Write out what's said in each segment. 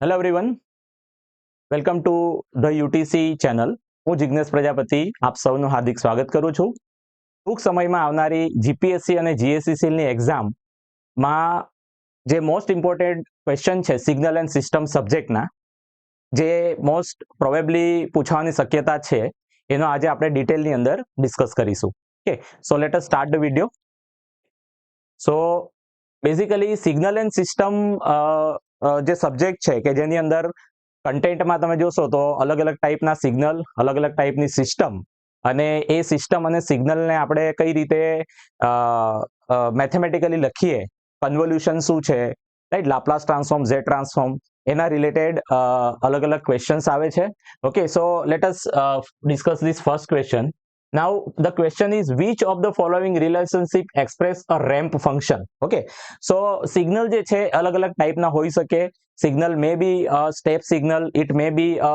Hello everyone, welcome to the UTC channel. હું જિગ્નેશ પ્રજાપતિ આપ સૌનું હાર્દિક સ્વાગત કરું છું. ટૂંક સમયમાં આવનારી જીપીએસસી અને જીએસસીસીની એક્ઝામમાં જે મોસ્ટ ઇમ્પોર્ટન્ટ ક્વેશ્ચન છે સિગ્નલ એન્ડ સિસ્ટમ સબ્જેક્ટના, જે મોસ્ટ પ્રોબેબલી પૂછવાની શક્યતા છે, એનો આજે આપણે ડિટેલની અંદર ડિસ્કસ કરીશું. Okay, so let us start the video. So basically signal and system જે સબ્જેક્ટ છે કે જેની અંદર કન્ટેન્ટમાં તમે જોશો તો અલગ અલગ ટાઈપના સિગ્નલ, અલગ અલગ ટાઈપની સિસ્ટમ, અને એ સિસ્ટમ અને સિગ્નલને આપણે કઈ રીતે મેથેમેટિકલી લખીએ, કન્વોલ્યુશન શું છે, right, Laplace transform, Z transform, એના રિલેટેડ અલગ અલગ ક્વેશ્ચન્સ આવે છે. Okay, so let us discuss this first question. Now the question is, which of the following relationship express a ramp function? Okay, so signal જે છે અલગ અલગ ટાઈપના હોઈ શકે. Signal may be a step signal, it may be a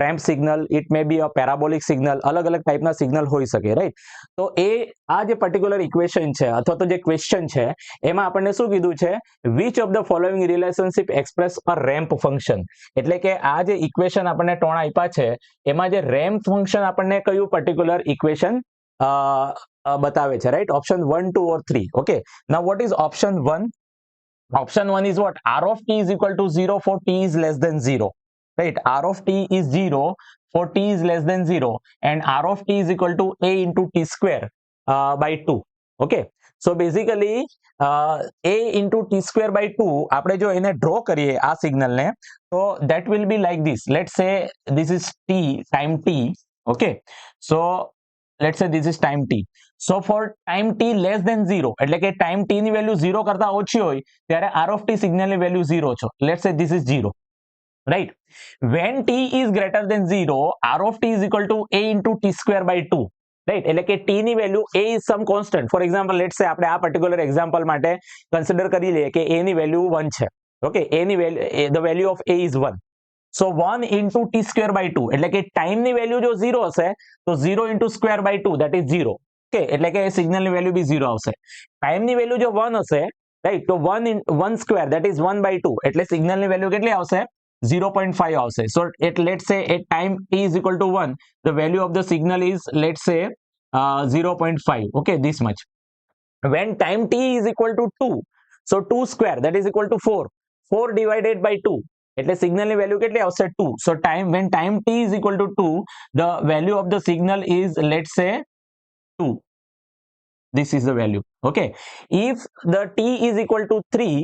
ramp signal, it may be a parabolic signal. અલગ અલગ ટાઈપના સિગ્નલ હોઈ શકે, રાઈટ. તો આ જે પર્ટિક્યુલર ઇક્વેશન છે અથવા તો જે ક્વેશ્ચન છે એમાં આપણને શું કીધું છે, which of the following relationship express a ramp function. એટલે કે આ જે ઇક્વેશન આપણને ત્રણ આપ્યા છે એમાં જે રેમ્પ ફંક્શન આપણને કયું પર્ટિક્યુલર ઇક્વેશન બતાવે છે, right? Option 1, 2 or 3. Okay, now what is option 1? Option 1 is what? R of t is equal to 0 for t is less than 0, right? R of t is 0 for t is less than 0, and R of t is equal to a into t square by 2. Okay, so basically a into t square by 2 આપણે જો એને draw કરીએ આ સિગ્નલને, તો that will be like this. Let's say this is t, time t. Okay, so let's say this is time t. So for time t less than 0, એટલે કે time t ની વેલ્યુ 0 કરતા ઓછી હોય ત્યારે r of t સિગ્નલની value 0 છે. Let's say this is 0, right? When t is greater than 0, r of t is equal to a into t square by 2, right? એટલે કે t ની value a is some constant. For example, let's say આપણે આ particular example માટે consider કરી લઈએ કે a ની વેલ્યુ 1 છે. Okay, a ની value, the value of a is 1. So 1 into t square by 2, એટલે કે ટાઈમ ની વેલ્યુ જો 0 હશે તો 0 into square by 2, that is 0. Okay, એટલે કે સિગ્નલ ની વેલ્યુ બી 0 આવશે. ટાઈમ ની વેલ્યુ જો 1 હશે, રાઈટ, તો 1 square, that is 1 by 2, એટલે સિગ્નલ ની વેલ્યુ કેટલી આવશે? 0.5 આવશે. So let's say at time t is equal to 1, the value of the signal is, let's say 0.5. Okay, this much. When time t is equal to 2, so 2 square, that is equal to 4. 4 divided by 2, એટલે સિગ્નલની value કેટલી આવશે? 2. So when time t is equal to 2, the value of the signal is, let's say 2. This is the value. Okay, if the t is equal to 3,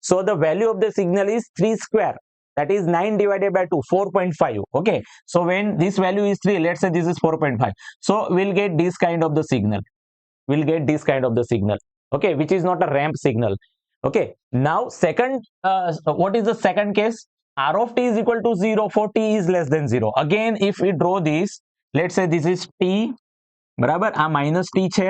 so the value of the signal is 3 square, that is 9 divided by 2, 4.5. Okay, so when this value is 3, let's say this is 4.5, so we'll get this kind of the signal. We'll get this kind of the signal. Okay, which is not a ramp signal. Okay, now second, what is the second case? R of t is equal to 0 for t is less than 0. Again, if we draw this, let's say this is t, બરાબર, આ minus t છે.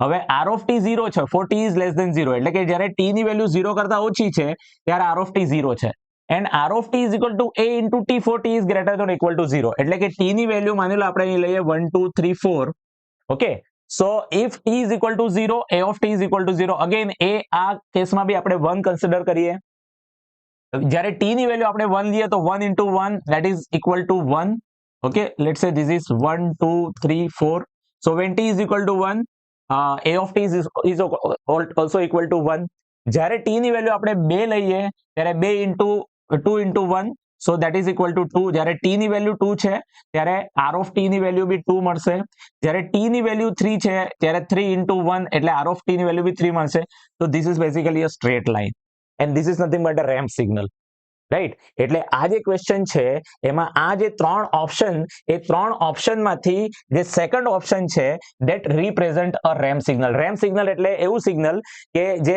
હવે r of t 0 છે for t is less than 0, એટલે કે જ્યારે t ની value 0 કરતા ઓછી છે ત્યારે r of t 0 છે, and r of t is equal to a into t for t is greater than or equal to 0, એટલે કે t ની વેલ્યુ માની લો આપણે અહીં લઈએ 1 2 3 4. Okay, so if t is equal to 0, a of t is equal to 0. Again, a આ કેસમાં બી આપણે 1 કન્સિડર કરીએ. જ્યારે t ની વેલ્યુ આપણે 1 લઈએ તો 1 into 1, that is equal to 1. Okay, let's say this is 1 2 3 4. So when t is equal to 1, a of t is also equal to 1. જ્યારે t ની વેલ્યુ આપણે 2 લઈએ ત્યારે 2 into 2 into 1, so that is equal to 2. જ્યારે t ની value 2 છે ત્યારે r of t ની વેલ્યુ બી 2 મળશે. જ્યારે t ની વેલ્યુ 3 છે ત્યારે 3 into 1, એટલે r of t ની વેલ્યુ બી 3 મળશે. So this is basically a straight line, and this is nothing but a ramp signal, right. એટલે આ જે ક્વેશ્ચન છે એમાં આ જે ત્રણ ઓપ્શન, એ ત્રણ ઓપ્શનમાંથી જે સેકન્ડ ઓપ્શન છે that represent a ramp signal. Ramp signal એટલે એવું સિગ્નલ કે જે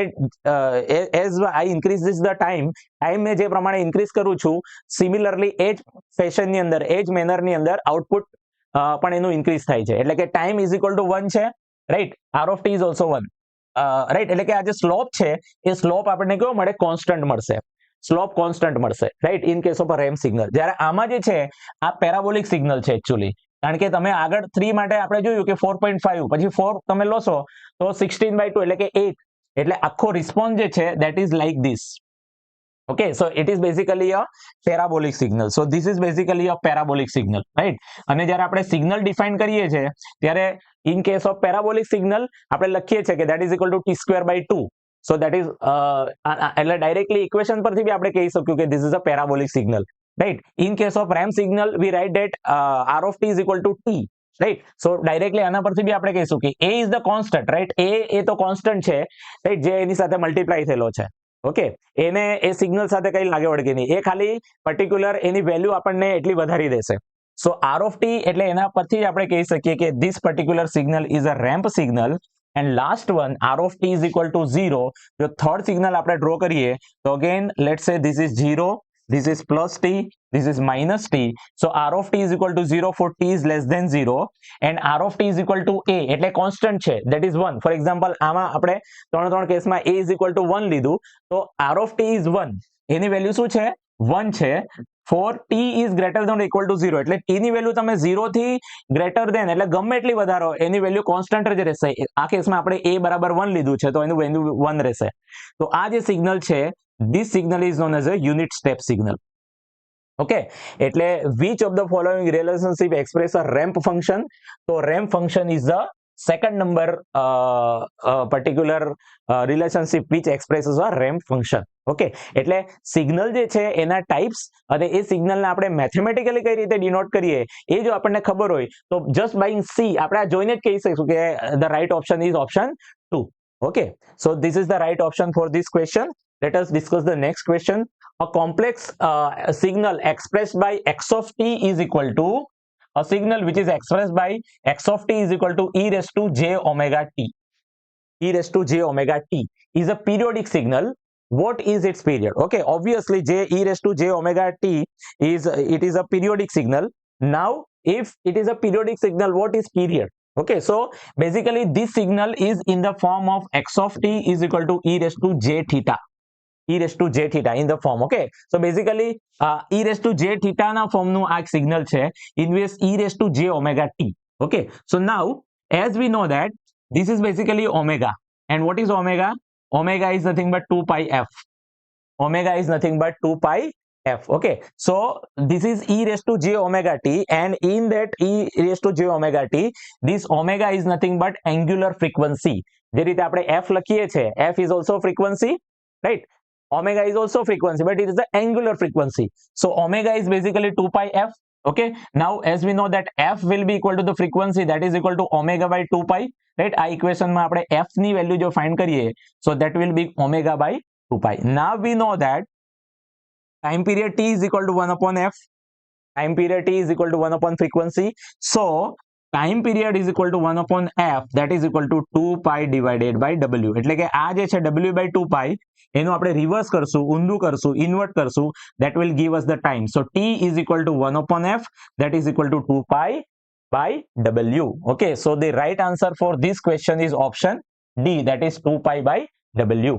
as I increase the time જે પ્રમાણે ઇન્ક્રીઝ કરું છું, સિમિલરલી એ જ ફેશનની અંદર, એ જ મેનરની અંદર આઉટપુટ પણ એનું ઇન્ક્રીઝ થાય છે. એટલે કે ટાઈમ ઇઝ ઇક્વલ ટુ 1 છે, right, r of t is also 1, right. એટલે કે આ જે સ્લોપ છે એ સ્લોપ આપણને કેવો મળે? કોન્સ્ટન્ટ મળશે. સ્લોપ કોન્સ્ટન્ટ મળશે, right, in case of a ramp signal. જ્યારે આમાં જે છે આ પેરાબોલિક સિગ્નલ છે એકચ્યુઅલી, કારણ કે તમે આગળ 3 માટે આપણે જોયું કે 4.5 પછી 4 તમે લોશો તો 16/2 એટલે કે 8, એટલે આખો રિસ્પોન્સ જે છે that is like this. Okay, so it is basically a parabolic signal. So this is basically a parabolic signal, right? અને જ્યારે આપણે સિગ્નલ ડિફાઇન કરીએ છીએ ત્યારે in case of parabolic signal આપણે લખીએ છીએ કે that is equal to t square by 2. So that is એટલે ડાયરેક્ટલી ઇક્વેશન પરથી બી આપણે કહી શકીએ કે this is a parabolic signal, right? In case of ramp signal we write that r of t is equal to t, right? So directly આના પરથી બી આપણે કહીશું કે a is the constant, right? એ તો કોન્સ્ટન્ટ છે, રાઈટ, જે એની સાથે multiply થયેલો છે. ઓકે, એને એ સિગ્નલ સાથે કઈ લાગે વળગે નહીં, એ ખાલી પર્ટિક્યુલર એની વેલ્યુ આપણને એટલી વધારી દેશે. સો આર ઓફ ટી એટલે એના પરથી જ આપણે કહી શકીએ કે this particular signal is a ramp signal and last one are of T is equal to 0. જો થર્ડ સિગ્નલ આપણે ડ્રો કરીએ તો again let's say this is 0, this is plus t, this is minus t. So r of t is equal to 0 for t is less than 0 and r of t is equal to a એટલે constant છે, that is 1. For example આમાં આપણે ત્રણ કેસમાં a is equal to 1 લીધું, તો r of t is 1, any value શું છે, 1 છે. for t is greater than or equal to 0 એટલે t ની વેલ્યુ તમે 0 થી greater than એટલે ગમે એટલી વધારો એની વેલ્યુ કોન્સ્ટન્ટ જ રહેશે. આ કેસમાં આપણે a બરાબર 1 લીધું છે તો એનું વેલ્યુ 1 રહેશે. તો આ જે સિગ્નલ છે, this signal is known as a unit step signal. Okay, એટલે which of the following relationship express a ramp function? So ramp function is the second number particular relationship which expresses a ramp function. Okay, એટલે signal જે છે એના types અને એ સિગ્નલને આપણે mathematically કઈ રીતે ડિનોટ કરીએ એ જો આપણને ખબર હોય તો જસ્ટ બાય સી આપણે આ જોઈને જ કહી શકીશું કે the right option is option 2. Okay, so this is the right option for this question. Let us discuss the next question. A complex signal expressed by x of t is equal to a signal which is expressed by x of t is equal to e raised to j omega t. E raised to j omega t is a periodic signal. What is its period? Okay, obviously j e raised to j omega t is a periodic signal. Now if it is a periodic signal, what is period? Okay, so basically this signal is in the form of x of t is equal to e raised to j theta. E raised to j theta in the form. Okay, so basically e raised to j theta na form નું આ signal છે in which e raised to j omega t. Okay, so now as we know that this is basically omega, and what is omega? Omega is nothing but 2 pi f. Omega is nothing but 2 pi f. Okay, so this is e raised to j omega t, and in that e raised to j omega t, this omega is nothing but angular frequency. જે રીતે આપણે f લખીએ છે, f is also frequency, right? Omega is also frequency, but it is the angular frequency. So omega is basically 2 pi f. Okay, now as we know that f will be equal to the frequency, that is equal to omega by 2 pi, right? આ ઇક્વેશનમાં આપણે f ની value જો find કરીએ, so that will be omega by 2 pi. Now we know that time period t is equal to 1 upon f. Time period t is equal to 1 upon frequency. So time period is equal to 1 upon f, that is equal to 2 pi divided by w. એટલે કે આ જે છે w by 2 pi એનું આપણે reverse કરશું, ઊંધું કરશું, ઇન્વર્ટ કરશું, that will give us the time. So t is equal to 1 upon f, that is equal to 2 pi by w. Okay, so the right answer for this question is option D, that is 2 pi by w.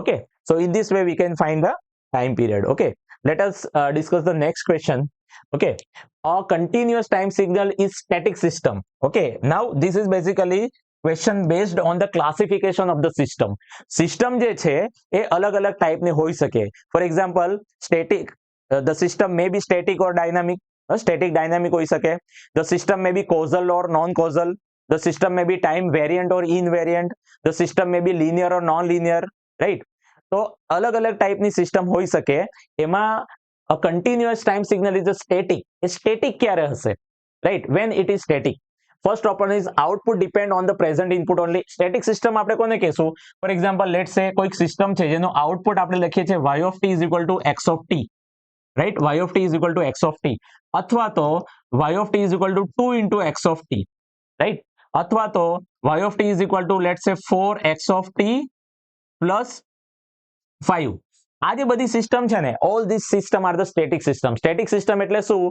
Okay, so in this way we can find the time period. Okay, let us discuss the next question. Okay, a continuous time signal is static system. Okay, now this is basically question based on the classification of the system. System જે છે એ અલગ અલગ ટાઈપની હોઈ શકે. For example, static, the system may be static or dynamic. Static dynamic હોઈ શકે. The system may be causal or non-causal. The system may be time variant or invariant. The system may be linear or non-linear, right? તો અલગ અલગ ટાઈપની system હોઈ શકે. એમાં a continuous time signal is a static. A static ક્યારે હશે? Right, when it is static. First option is output depend on the present input only. Static system આપણે કોને કહેશું? For example, let's say કોઈક system છે જેનો output આપણે લખીએ છીએ y of t is equal to x of t, right? Y of t is equal to x of t, અથવા તો y of t is equal to 2 into x of t, right? અથવા તો y of t is equal to let's say 4x of t plus 5. આ જે બધી system છે ને, all these system are the static system. Static system એટલે શું?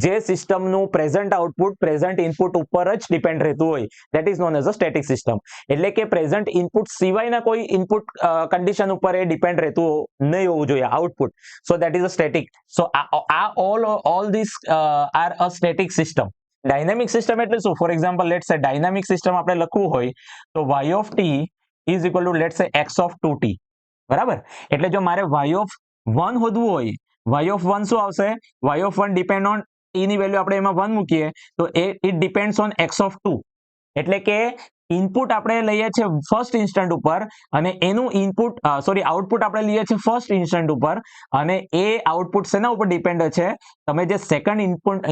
જે સિસ્ટમનું પ્રેઝન્ટ આઉટપુટ પ્રેઝન્ટ ઇનપુટ ઉપર જ ડિપેન્ડ રહેતું હોય, that is known as a static system. એટલે કે પ્રેઝન્ટ ઇનપુટ સિવાયના કોઈ ઇનપુટ કન્ડિશન ઉપર એ ડિપેન્ડ રહેતું નહીં હોવું જોઈએ output. So that is a static. So all these are a static system. Dynamic system એટલે શું? ફોર એક્ઝામ્પલ લેટ્સ સે ડાયનામિક સિસ્ટમ આપણે લખવું હોય તો y of t is equal to let's say x of 2t. બરાબર, એટલે જો મારે y 1 શોધવું હોય, y ઓફ 1 શું આવશે? y of 1 depend on t ની વેલ્યુ આપણે એમાં 1 મૂકીએ તો it depends on x of 2, એટલે કે ઇનપુટ આપણે લઈએ છીએ ફર્સ્ટ ઇન્સ્ટન્ટ ઉપર અને એનું આઉટપુટ આપણે લઈએ છીએ ફર્સ્ટ ઇન્સ્ટન્ટ ઉપર અને એ આઉટપુટ શેના ઉપર ડિપેન્ડ છે? તમે જે સેકન્ડ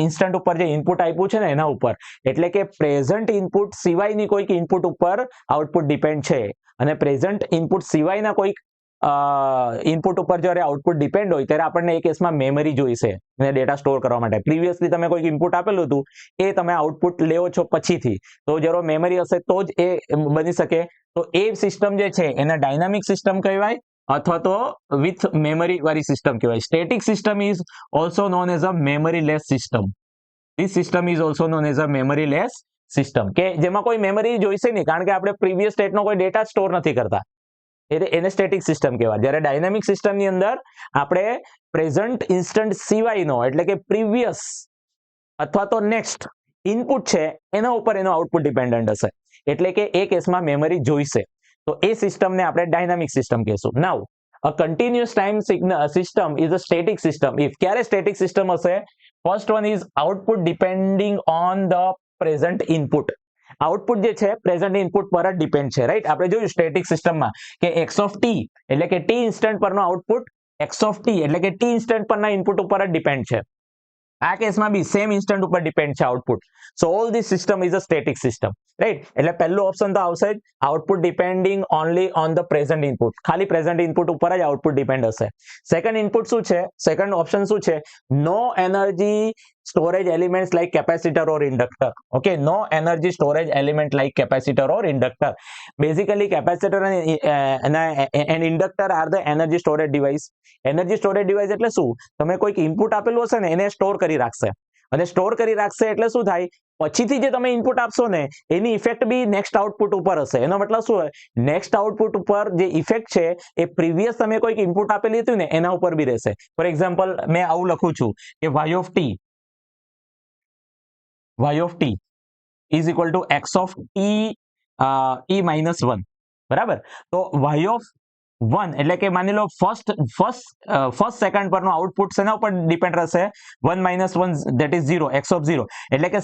ઇન્સ્ટન્ટ ઉપર જે ઇનપુટ આપ્યું છે ને એના ઉપર, એટલે કે પ્રેઝન્ટ ઇનપુટ સિવાયની કોઈક ઇનપુટ ઉપર આઉટપુટ ડિપેન્ડ છે અને પ્રેઝન્ટ ઇનપુટ સિવાયના કોઈક ઇનપુટ ઉપર જ્યારે આઉટપુટ ડિપેન્ડ હોય ત્યારે આપણને એ કેસમાં મેમરી જોઈશે ડેટા સ્ટોર કરવા માટે. પ્રીવિયસલી તમે કોઈક ઇનપુટ આપેલું હતું એ તમે આઉટપુટ લેવો છો પછીથી, તો જ્યારે મેમરી હશે તો જ એ બની શકે. તો એ સિસ્ટમ જે છે એને ડાયનામિક સિસ્ટમ કહેવાય અથવા તો વિથ મેમરી વાળી સિસ્ટમ કહેવાય. Static system is also known as a memory less system. This system is also known as a memory less system, કે જેમાં કોઈ મેમરી જોઈશે નહીં કારણ કે આપણે પ્રીવિયસ સ્ટેટનો કોઈ ડેટા સ્ટોર નથી કરતા, એને સ્ટેટિક સિસ્ટમ કહેવાય. જ્યારે ડાયનામિક સિસ્ટમની અંદર આપણે પ્રેઝન્ટ ઇન્સ્ટન્ટ સિવાયનો એટલે કે પ્રીવિયસ અથવા તો નેક્સ્ટ ઇનપુટ છે એના ઉપર એનો આઉટપુટ ડિપેન્ડન્ટ હશે, એટલે કે એ કેસમાં મેમરી જોઈશે. તો એ સિસ્ટમને આપણે ડાયનામિક સિસ્ટમ કહેશું. Now a continuous time system is a static system if. ક્યારે સ્ટેટિક સિસ્ટમ હશે? First one is output depending on the present input. Output જે છે પ્રેઝન્ટ ઇનપુટ પર જ ડિપેન્ડ છે, રાઈટ? આપણે જોયું સ્ટેટિક સિસ્ટમમાં કે x ઓફ t એટલે કે t ઇન્સ્ટન્ટ પરનો આઉટપુટ x ઓફ t એટલે કે t ઇન્સ્ટન્ટ પરના ઇનપુટ ઉપર જ ડિપેન્ડ છે. આ કેસમાં બી સેમ ઇન્સ્ટન્ટ ઉપર ડિપેન્ડ છે output. So all this system is a static system, right? એટલે પહેલું ઓપ્શન તો આવશે જ, output depending only on the present input. ખાલી પ્રેઝન્ટ ઇનપુટ ઉપર જ આઉટપુટ ડિપેન્ડ હશે. સેકન્ડ ઇનપુટ શું છે? સેકન્ડ ઓપ્શન શું છે? નો energy storage elements like capacitor or inductor. Okay, no energy storage element like capacitor or inductor. Basically capacitor and inductor are the energy storage device. Energy storage device એટલે શું? તમે કોઈક input આપેલું હશે ને એને સ્ટોર કરી રાખશે અને સ્ટોર કરી રાખશે એટલે શું થાય? પછીથી જે તમે ઇનપુટ આપશો ને એની ઇફેક્ટ બી નેક્સ્ટ આઉટપુટ ઉપર હશે. એનો મતલબ શું હોય? નેક્સ્ટ આઉટપુટ ઉપર જે ઇફેક્ટ છે એ પ્રીવિયસ તમે કોઈક ઇનપુટ આપેલી હતી ને એના ઉપર બી રહેશે. ફોર એક્ઝામ્પલ મેં આવું લખું છું કે y of t is equal to x of t e minus 1, બરાબર? તો y of 1 એટલે કે માની લો ફર્સ્ટ સેકન્ડ પરનો આઉટપુટ શેના ઉપર ડિપેન્ડ રહેશે? 1 minus 1 that is 0, x of 0 એટલે કે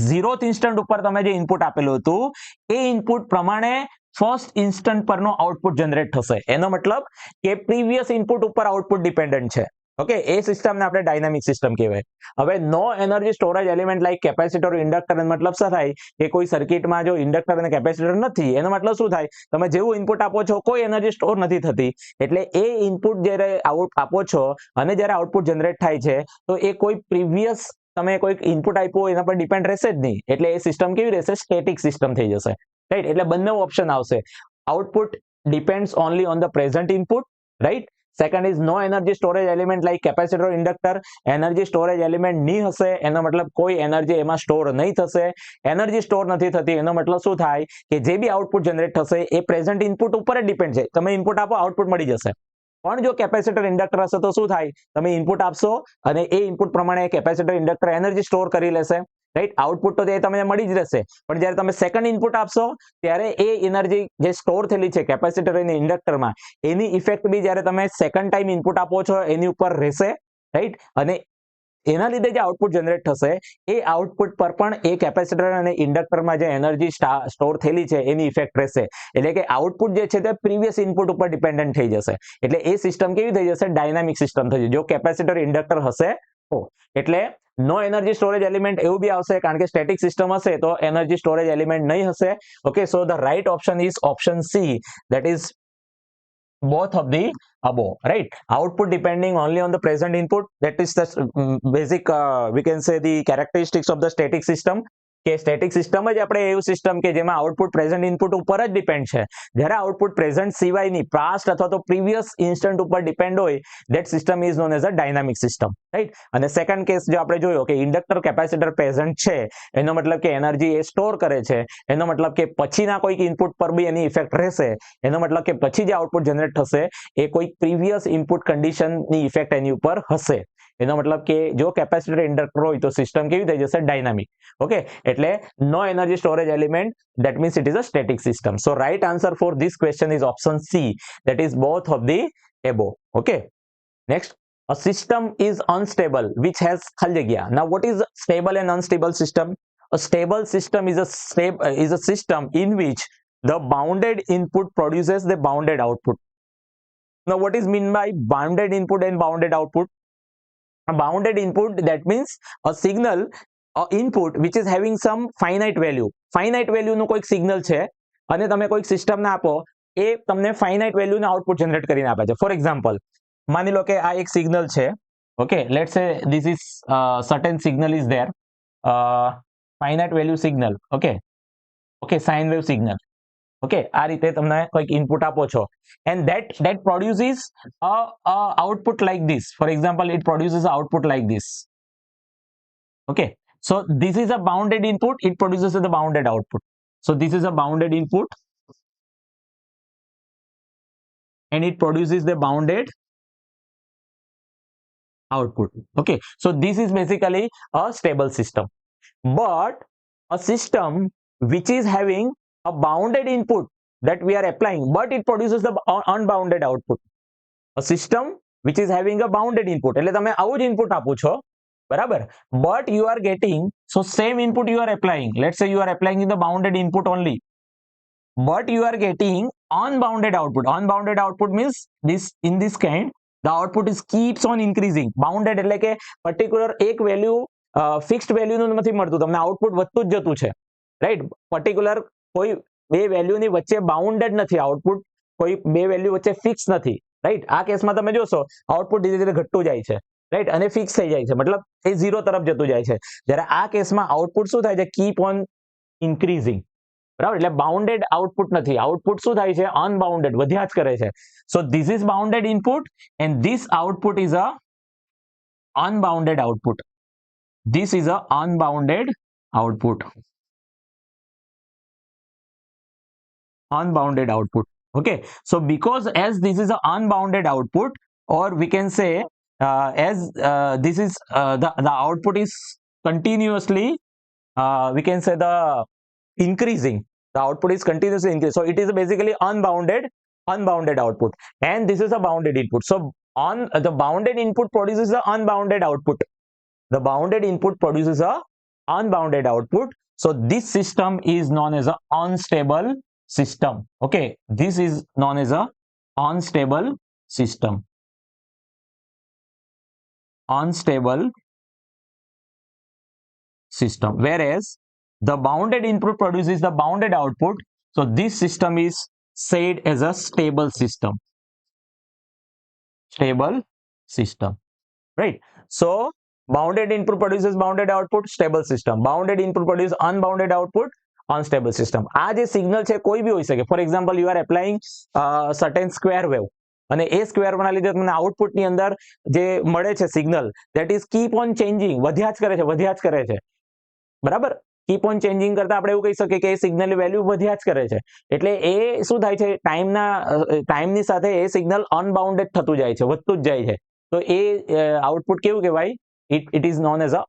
0th ઇન્સ્ટન્ટ ઉપર તમે જે ઇનપુટ આપેલું હતું એ ઇનપુટ પ્રમાણે ફર્સ્ટ ઇન્સ્ટન્ટ પરનો આઉટપુટ જનરેટ થશે. એનો મતલબ કે પ્રીવિયસ ઇનપુટ ઉપર આઉટપુટ ડિપેન્ડન્ટ છે. ઓકે, એ સિસ્ટમને આપણે ડાયનામિક સિસ્ટમ કહેવાય. હવે no energy storage element like capacitor inductor, એનો મતલબ શું થાય કે કોઈ સર્કિટમાં જો ઇન્ડક્ટર અને કેપેસિટર નથી એનો મતલબ શું થાય? તમે જેવું ઇનપુટ આપો છો કોઈ એનર્જી સ્ટોર નથી થતી, એટલે એ ઇનપુટ જ્યારે આપો છો અને જ્યારે આઉટપુટ જનરેટ થાય છે તો એ કોઈ પ્રીવિયસ તમે કોઈક ઇનપુટ આપ્યું એના પર ડિપેન્ડ રહેશે જ નહીં, એટલે એ સિસ્ટમ કેવી રહેશે? સ્ટેટિક સિસ્ટમ થઈ જશે, રાઈટ? એટલે બંને ઓપ્શન આવશે. Output depends only on the present input, right? Second is no energy storage element like capacitor inductor. Energy storage element નહીં હશે એનો મતલબ કોઈ એનર્જી એમાં સ્ટોર નહીં થશે. એનર્જી સ્ટોર નથી થતી એનો મતલબ શું થાય કે જે બી આઉટપુટ જનરેટ થશે એ પ્રેઝન્ટ ઇનપુટ ઉપર જ ડિપેન્ડ છે. તમે ઇનપુટ આપો આઉટપુટ મળી જશે. પણ જો કેપેસિટર ઇન્ડક્ટર હશે તો શું થાય? તમે ઇનપુટ આપશો અને એ ઇનપુટ પ્રમાણે કેપેસિટર ઇન્ડક્ટર એનર્જી સ્ટોર કરી લેશે, રાઈટ? આઉટપુટ તો તે તમને મળી જ રહેશે, પણ જ્યારે તમે સેકન્ડ ઇનપુટ આપશો ત્યારે એ એનર્જી જે સ્ટોર થયેલી છે કેપેસિટર અને ઇન્ડક્ટરમાં એની ઇફેક્ટ બી જ્યારે તમે સેકન્ડ ટાઈમ ઇનપુટ આપો છો એની ઉપર રહેશે, રાઈટ? અને એના લીધે જે આઉટપુટ જનરેટ થશે એ આઉટપુટ પર પણ એ કેપેસિટર અને ઇન્ડક્ટરમાં જે એનર્જી સ્ટોર થયેલી છે એની ઇફેક્ટ રહેશે. એટલે કે આઉટપુટ જે છે તે પ્રીવિયસ ઇનપુટ ઉપર ડિપેન્ડન્ટ થઈ જશે. એટલે એ સિસ્ટમ કેવી થઈ જશે? ડાયનામિક સિસ્ટમ થઈ જશે જો કેપેસિટર ઇન્ડક્ટર હશે તો. એટલે નો એનર્જી સ્ટોરેજ એલિમેન્ટ એવું બી આવશે કારણ કે સ્ટેટિક સિસ્ટમ હશે તો એનર્જી સ્ટોરેજ એલિમેન્ટ નહીં હશે. Okay, so the right option is option C, that is both of the above, right? Output depending only on the present input, that is the basic we can say the characteristics of the static system. કે static system જ આપણે એવું system કે જેમાં output present input ઉપર જ depend છે. જ્યારે આઉટપુટ પ્રેઝન્ટ સિવાયની પાસ્ટ અથવા તો પ્રીવિયસ ઇન્સ્ટન્ટ ઉપર ડિપેન્ડ હોય that system is known as a dynamic system, right? અને સેકન્ડ કેસ જો આપણે જોયો કે ઇન્ડક્ટર કેપેસિટર પ્રેઝન્ટ છે એનો મતલબ કે એનર્જી એ સ્ટોર કરે છે, એનો મતલબ કે પછીના કોઈક ઇનપુટ પર બી એની ઇફેક્ટ રહેશે, એનો મતલબ કે પછી જે આઉટપુટ જનરેટ થશે એ કોઈક પ્રીવિયસ ઇનપુટ કન્ડિશનની ઇફેક્ટ એની ઉપર હશે. એનો મતલબ કે જો કેપેસિટર ઇન્ડક્ટર હોય તો સિસ્ટમ કેવી થઈ જશે? ડાયનામિક. ઓકે, એટલે no energy storage element, that means it is a static system. So right answer for this question is option C, that is both of the above. Okay. Next, a system is unstable which has ખાલી જગ્યા. Now what is stable and unstable system? A stable system is a system in which the bounded input produces the bounded output. Now what is mean by bounded input and bounded output? A bounded input, that means a signal or input which is having some finite value. Finite value નું કોઈક signal છે અને તમે કોઈક સિસ્ટમને આપો, એ તમને finite વેલ્યુનું output generate કરીને આપે છે. ફોર એક્ઝામ્પલ, માની લો કે આ એક સિગ્નલ છે. Okay, let's say this is certain signal is there, finite value signal. Okay, sine wave signal. Okay, આ રીતે તમને કોઈક ઇનપુટ આપો છો and that produces a output like this. For example, it produces an output like this. Okay, so this is a bounded input, it produces the bounded output. So this is a bounded input and it produces the bounded output. Okay, so this is basically a stable system. But a system which is having a bounded input that we are applying, but it produces the unbounded output. A system which is having a bounded input, એટલે તમે આવું જ input આપો છો, બરાબર, but you are getting, so same input you are applying, let's say you are applying in the bounded input only, but you are getting unbounded output. Unbounded output means this, in this kind the output is keeps on increasing. Bounded એટલે કે particular એક value fixed વેલ્યુનું નથી મળતું, તમને output વધતું જ જતું છે, રાઈટ. પર્ટિક્યુલર કોઈ બે વેલ્યુની વચ્ચે બાઉન્ડેડ નથી આઉટપુટ, કોઈ બે વેલ્યુ વચ્ચે ફિક્સ નથી, રાઈટ. આ કેસમાં તમે જોશો આઉટપુટ ધીરે ધીરે ઘટતું જાય છે, રાઈટ, અને ફિક્સ થઈ જાય છે, મતલબ એ ઝીરો તરફ જતું જાય છે. જ્યારે આ કેસમાં આઉટપુટ શું થાય છે? કીપ ઓન ઇન્ક્રીઝિંગ, બરાબર. એટલે બાઉન્ડેડ આઉટપુટ નથી, આઉટપુટ શું થાય છે? અનબાઉન્ડેડ, વધ્યા જ કરે છે. સો this is bounded input and this output is a unbounded output. This is a unbounded output. Unbounded output. Okay, so because as this is a unbounded output, or we can say as this is the output is continuously, we can say the increasing, the output is continuously increasing, so it is basically unbounded output, and this is a bounded input. So on the bounded input produces the unbounded output. The bounded input produces a unbounded output. So this system is known as a unstable system. Okay, this is known as a unstable system. Unstable system. Whereas the bounded input produces the bounded output. So this system is said as a stable system. Stable system, right? So bounded input produces bounded output, stable system. Bounded input produces unbounded output, unstable system. આ જે signal છે કોઈ બી હોઈ શકે. For example, you are applying certain square wave, અને એ સ્ક્વેરના લીધે તમને આઉટપુટની અંદર જે મળે છે signal, that is keep on changing, વધ્યા જ કરે છે, બરાબર. કીપ ઓન ચેન્જિંગ કરતા આપણે એવું કહી શકીએ કે એ સિગ્નલની વેલ્યુ વધ્યા જ કરે છે. એટલે એ શું થાય છે? ટાઈમની સાથે એ સિગ્નલ અનબાઉન્ડેડ થતું જાય છે, વધતું જ જાય છે. તો એ આઉટપુટ કેવું કહેવાય? It is known as a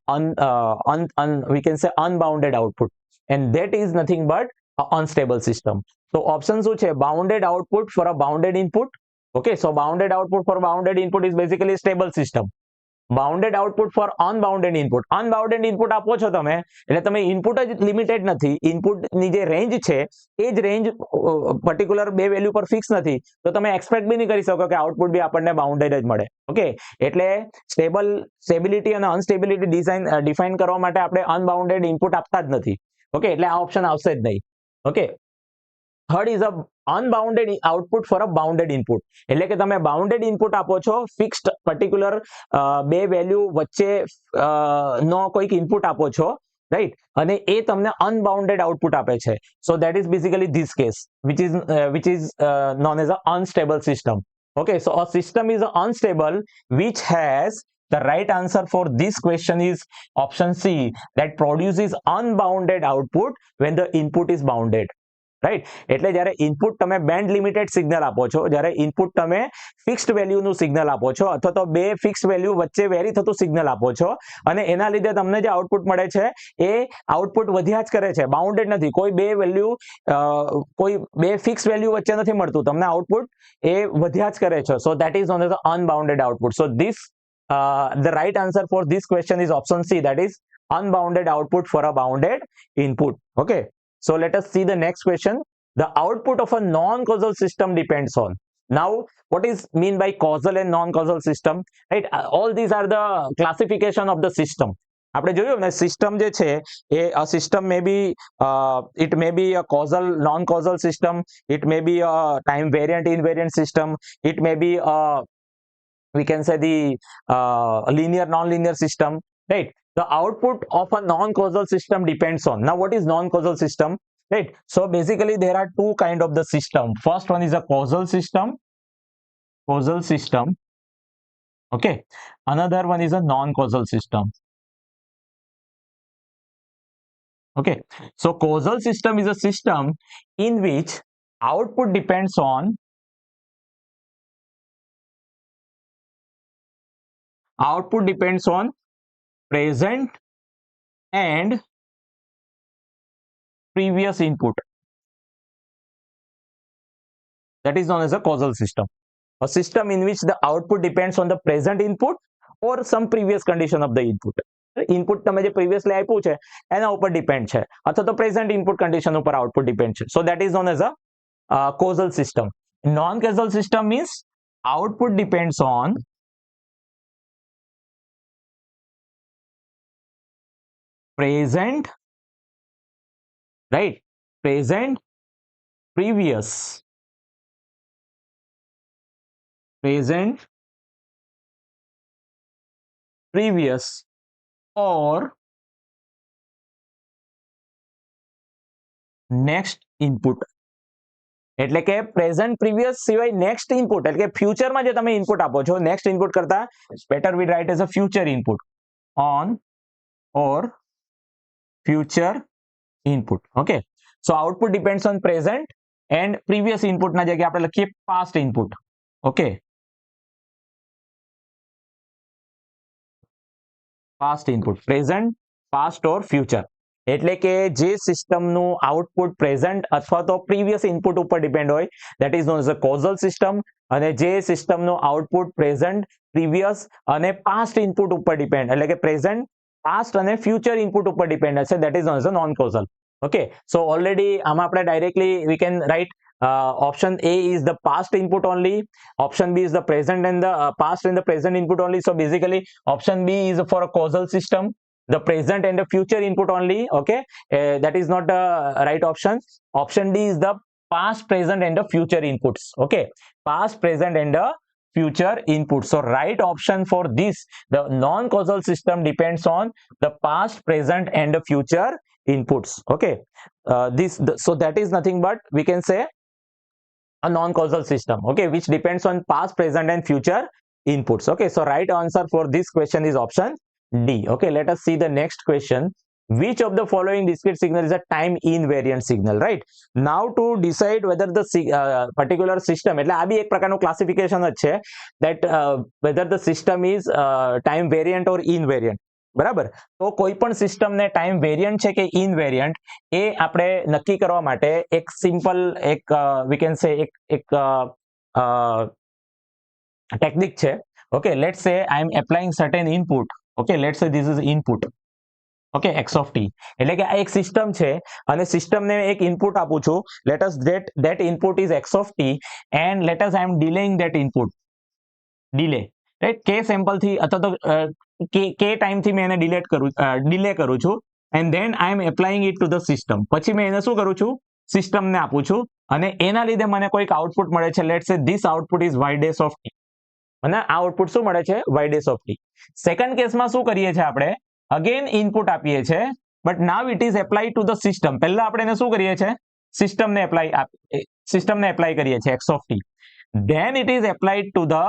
we can say unbounded output, and that is nothing but a unstable system. So option શું છે? Bounded output for a bounded input. Okay, so bounded output for bounded input is basically stable system. Bounded output for unbounded input. Unbounded input આપો છો તમે, એટલે તમે input જ limited નથી, ઇનપુટની જે રેન્જ છે એ જ રેન્જ પર્ટિક્યુલર બે વેલ્યુ પર ફિક્સ નથી, તો તમે એક્સપેક્ટ બી નહીં કરી શકો કે આઉટપુટ બી આપણને બાઉન્ડેડ જ મળે. ઓકે, એટલે સ્ટેબિલિટી અને અનસ્ટેબિલિટી ડિફાઇન કરવા માટે આપણે અનબાઉન્ડેડ ઇનપુટ આપતા જ નથી. ઓકે, એટલે આ ઓપ્શન આવશે જ નહીં. Okay, third is a unbounded output for a bounded input. એટલે કે તમે બાઉન્ડેડ ઇનપુટ આપો છો, ફિક્સ્ડ પર્ટિક્યુલર બે વેલ્યુ વચ્ચે નો કોઈક ઇનપુટ આપો છો, રાઈટ, અને એ તમને અનબાઉન્ડેડ આઉટપુટ આપે છે. So that is basically this case which is known as a unstable system. Okay, so a system is unstable which has, the right answer for this question is option C, that produces unbounded output when the input is bounded. Right. એટલે જ્યારે input તમે band limited signal આપો છો, જ્યારે input તમે fixed વેલ્યુનું signal આપો છો અથવા તો બે ફિક્સ વેલ્યુ વચ્ચે વેરી થતું સિગ્નલ આપો છો અને એના લીધે તમને જે આઉટપુટ મળે છે એ આઉટપુટ વધ્યા જ કરે છે, બાઉન્ડેડ નથી. કોઈ બે વેલ્યુ કોઈ બે ફિક્સ વેલ્યુ વચ્ચે નથી મળતું, તમને આઉટપુટ એ વધ્યા જ કરે છે. So that is known as unbounded output. So this the right answer for this question is option C, that is unbounded output for a bounded input. Okay, so let us see the next question. The output of a non-causal system depends on. Now what is mean by causal and non-causal system, right? All these are the classification of the system. આપણે જોયું ને system જે છે એ a system may be it may be a causal non-causal system, it may be a time variant invariant system, it may be a we can say the linear non-linear system, right? The output of a non-causal system depends on. Now what is non-causal system, right? So basically there are two kind of the system. First one is a causal system, okay. Another one is a non-causal system, okay. So causal system is a system in which output depends on present and previous input. That is known as a causal system. A system in which the output depends on the present input or some previous condition of the input. Input તમે જે previously આપ્યું છે એના ઉપર depend છે અથવા તો present input condition ઉપર આઉટપુટ ડિપેન્ડ છે. So that is known as a causal system. Non-causal system means output depends on present, right? Present, previous, or next input. એટલે કે પ્રેઝન્ટ પ્રીવિયસ સિવાય નેક્સ્ટ ઇનપુટ એટલે કે ફ્યુચરમાં જે તમે ઇનપુટ આપો છો, નેક્સ્ટ ઇનપુટ કરતા better we write as a future input, on or future input. Okay, so output depends on present and previous ઇનપુટના જગ્યાએ આપણે લખીએ past input. Okay, past input, present, past or future. એટલે કે જે સિસ્ટમનું આઉટપુટ પ્રેઝન્ટ અથવા તો પ્રીવિયસ ઇનપુટ ઉપર ડિપેન્ડ હોય that is known as a causal system, અને જે સિસ્ટમનું આઉટપુટ પ્રેઝન્ટ, પ્રીવિયસ અને પાસ્ટ ઇનપુટ ઉપર ડિપેન્ડ એટલે કે પ્રેઝન્ટ, પાસ્ટ અને ફ્યુચર ઇનપુટ ઉપર ડિપેન્ડ હશે that is known as a non causal. Okay, so already આમાં આપણે directly V can right option A is the past input only, option B is the present and the past and the present input only. So basically option B is for a causal system, the present and the future input only. Okay, that is not the right option. Option D is the past, present and the future inputs. Okay, past, present and the future inputs. So right option for this, the non-causal system depends on the past, present and the future inputs. Okay, so that is nothing but we can say a non-causal system, okay, which depends on past, present and future inputs. Okay, so right answer for this question is option D. Okay, let us see the next question. Which of the following discrete signal is a time invariant signal, right? Now to decide whether the particular system, એટલે આ બી એક પ્રકારનું classification જ છે that whether the system is time variant or invariant. બરાબર, તો કોઈ પણ સિસ્ટમને ટાઈમ વેરિયન્ટ છે કે ઇનવેરિયન્ટ એ આપણે નક્કી કરવા માટે એક સિમ્પલ એક વી કેન સે એક ટેકનિક છે. Okay, let's say I am applying certain input. Okay, let's say this is input. Okay, x of t એટલે કે આ એક સિસ્ટમ છે અને સિસ્ટમને એક ઇનપુટ આપું છું. Let us that input is x of t and let us I am delaying that input. Delay, right? કે સેમ્પલથી અથવા તો કે ટાઈમથી મેં એને ડિલે કરું છું and then I am applying it to the system. પછી મેં એને શું કરું છું, સિસ્ટમને આપું છું અને એના લીધે મને કોઈક આઉટપુટ મળે છે. Let's say this output is y dash of t. મને આ આઉટપુટ શું મળે છે, y dash of t. Second કેસમાં શું કરીએ છીએ આપણે, અગેન ઇનપુટ આપીએ છીએ but now it is applied two the system. પહેલા આપણે એને શું કરીએ છીએ, સિસ્ટમને એપ્લાય કરીએ છીએ x of t. Then it is applied to the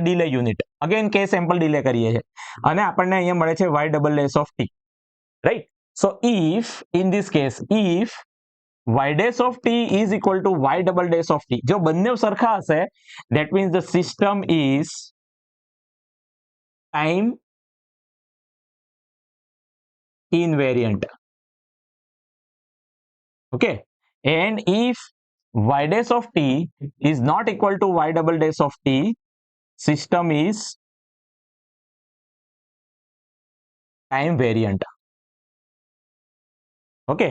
delay unit. Again કે સેમ્પલ ડિલે કરીએ છીએ અને આપણને અહીંયા મળે છે y double dash of t, right? So if in this case if y dash of t is equal to y double dash of t, જો બંને સરખા હશે that means the system is time invariant. Okay, and if y dash of t is not equal to y double dash of t, system is time variant. Okay,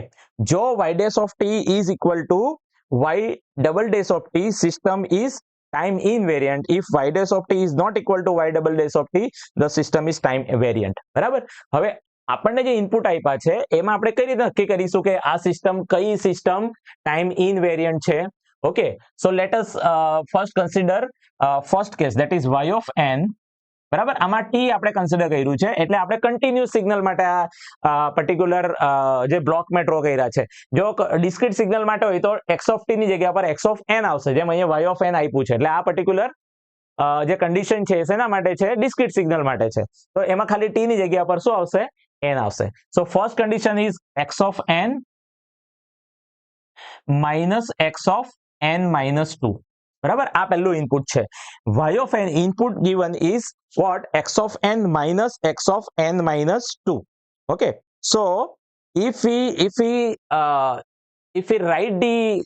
જો y dash of t is equal to y double dash of t, system is time invariant. If y dash of t is not equal to y double dash of t, the system is time variant. બરાબર. હવે આપણને જે input આપ્યા છે એમાં આપણે કઈ રીતે નક્કી કરીશું કે આ સિસ્ટમ કઈ સિસ્ટમ ટાઈમ ઇનવેરિયન્ટ છે? Okay, so let us first consider first case that is y of n. બરાબર, આમાં ટી આપણે કન્સિડર કર્યું છે એટલે આપણે કન્ટિન્યુઅસ સિગ્નલ માટે આ પર્ટિક્યુલર જે બ્લોક મેં ડ્રો કર્યા છે. જો ડિસ્ક્રીટ સિગ્નલ માટે હોય તો x ઓફ ટી ની જગ્યા પર x ઓફ n આવશે, જેમ અહીંયા y ઓફ n આપ્યું છે. એટલે આ પર્ટિક્યુલર જે કન્ડિશન છે શેના માટે છે? ડિસ્ક્રીટ સિગ્નલ માટે છે. તો એમાં ખાલી ટી ની જગ્યા પર શું આવશે? n આવશે. So first condition is x of n minus x of n minus 2. બરાબર, આ પહેલું ઇનપુટ છે. y of n input given is what? x of n minus x of n minus 2. Okay, so if we write the,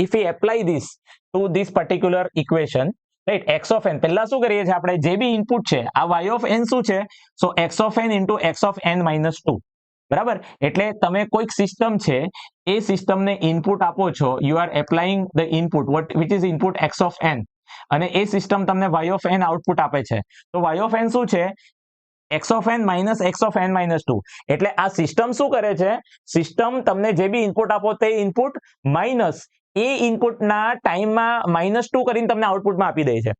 if we apply this to this particular equation, right, x of n પહેલા શું કરીએ છીએ આપણે? જે બી input છે આ y of n શું છે? so x of n into x of n minus 2. બરાબર, એટલે તમે કોઈક સિસ્ટમ છે એ સિસ્ટમને ઇનપુટ આપો છો, you are applying the input which is input x of n, અને એ સિસ્ટમ તમને y of n આઉટપુટ આપે છે. તો y of n શું છે? x of n minus x of n minus 2. એટલે આ સિસ્ટમ શું કરે છે? સિસ્ટમ તમને જે બી ઇનપુટ આપો તે ઇનપુટ માઇનસ એ ઇનપુટના ટાઈમમાં -2 કરીને તમને આઉટપુટમાં આપી દે છે.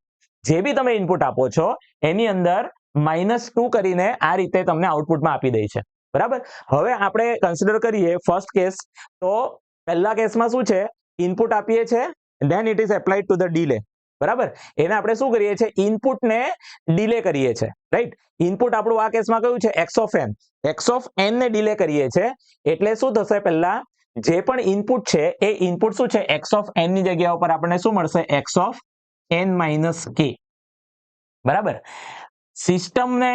જે બી તમે ઇનપુટ આપો છો એની અંદર -2 કરીને આ રીતે તમને આઉટપુટમાં આપી દે છે. બરાબર, હવે આપણે કન્સિડર કરીએ ફર્સ્ટ કેસ. તો પહેલા કેસમાં શું છે? ઇનપુટ આપીએ છે, then it is applied to the delay. બરાબર, એને આપણે શું કરીએ છીએ? ઇનપુટને ડીલે કરીએ છીએ, રાઈટ. ઇનપુટ આપણું આ કેસમાં કયું છે? x of n. x of n ને ડીલે કરીએ છીએ એટલે શું થશે? પહેલા જે પણ ઇનપુટ છે એ ઇનપુટ શું છે? x of n ની જગ્યા ઉપર આપણને શું મળશે? x of n minus k. બરાબર, સિસ્ટમને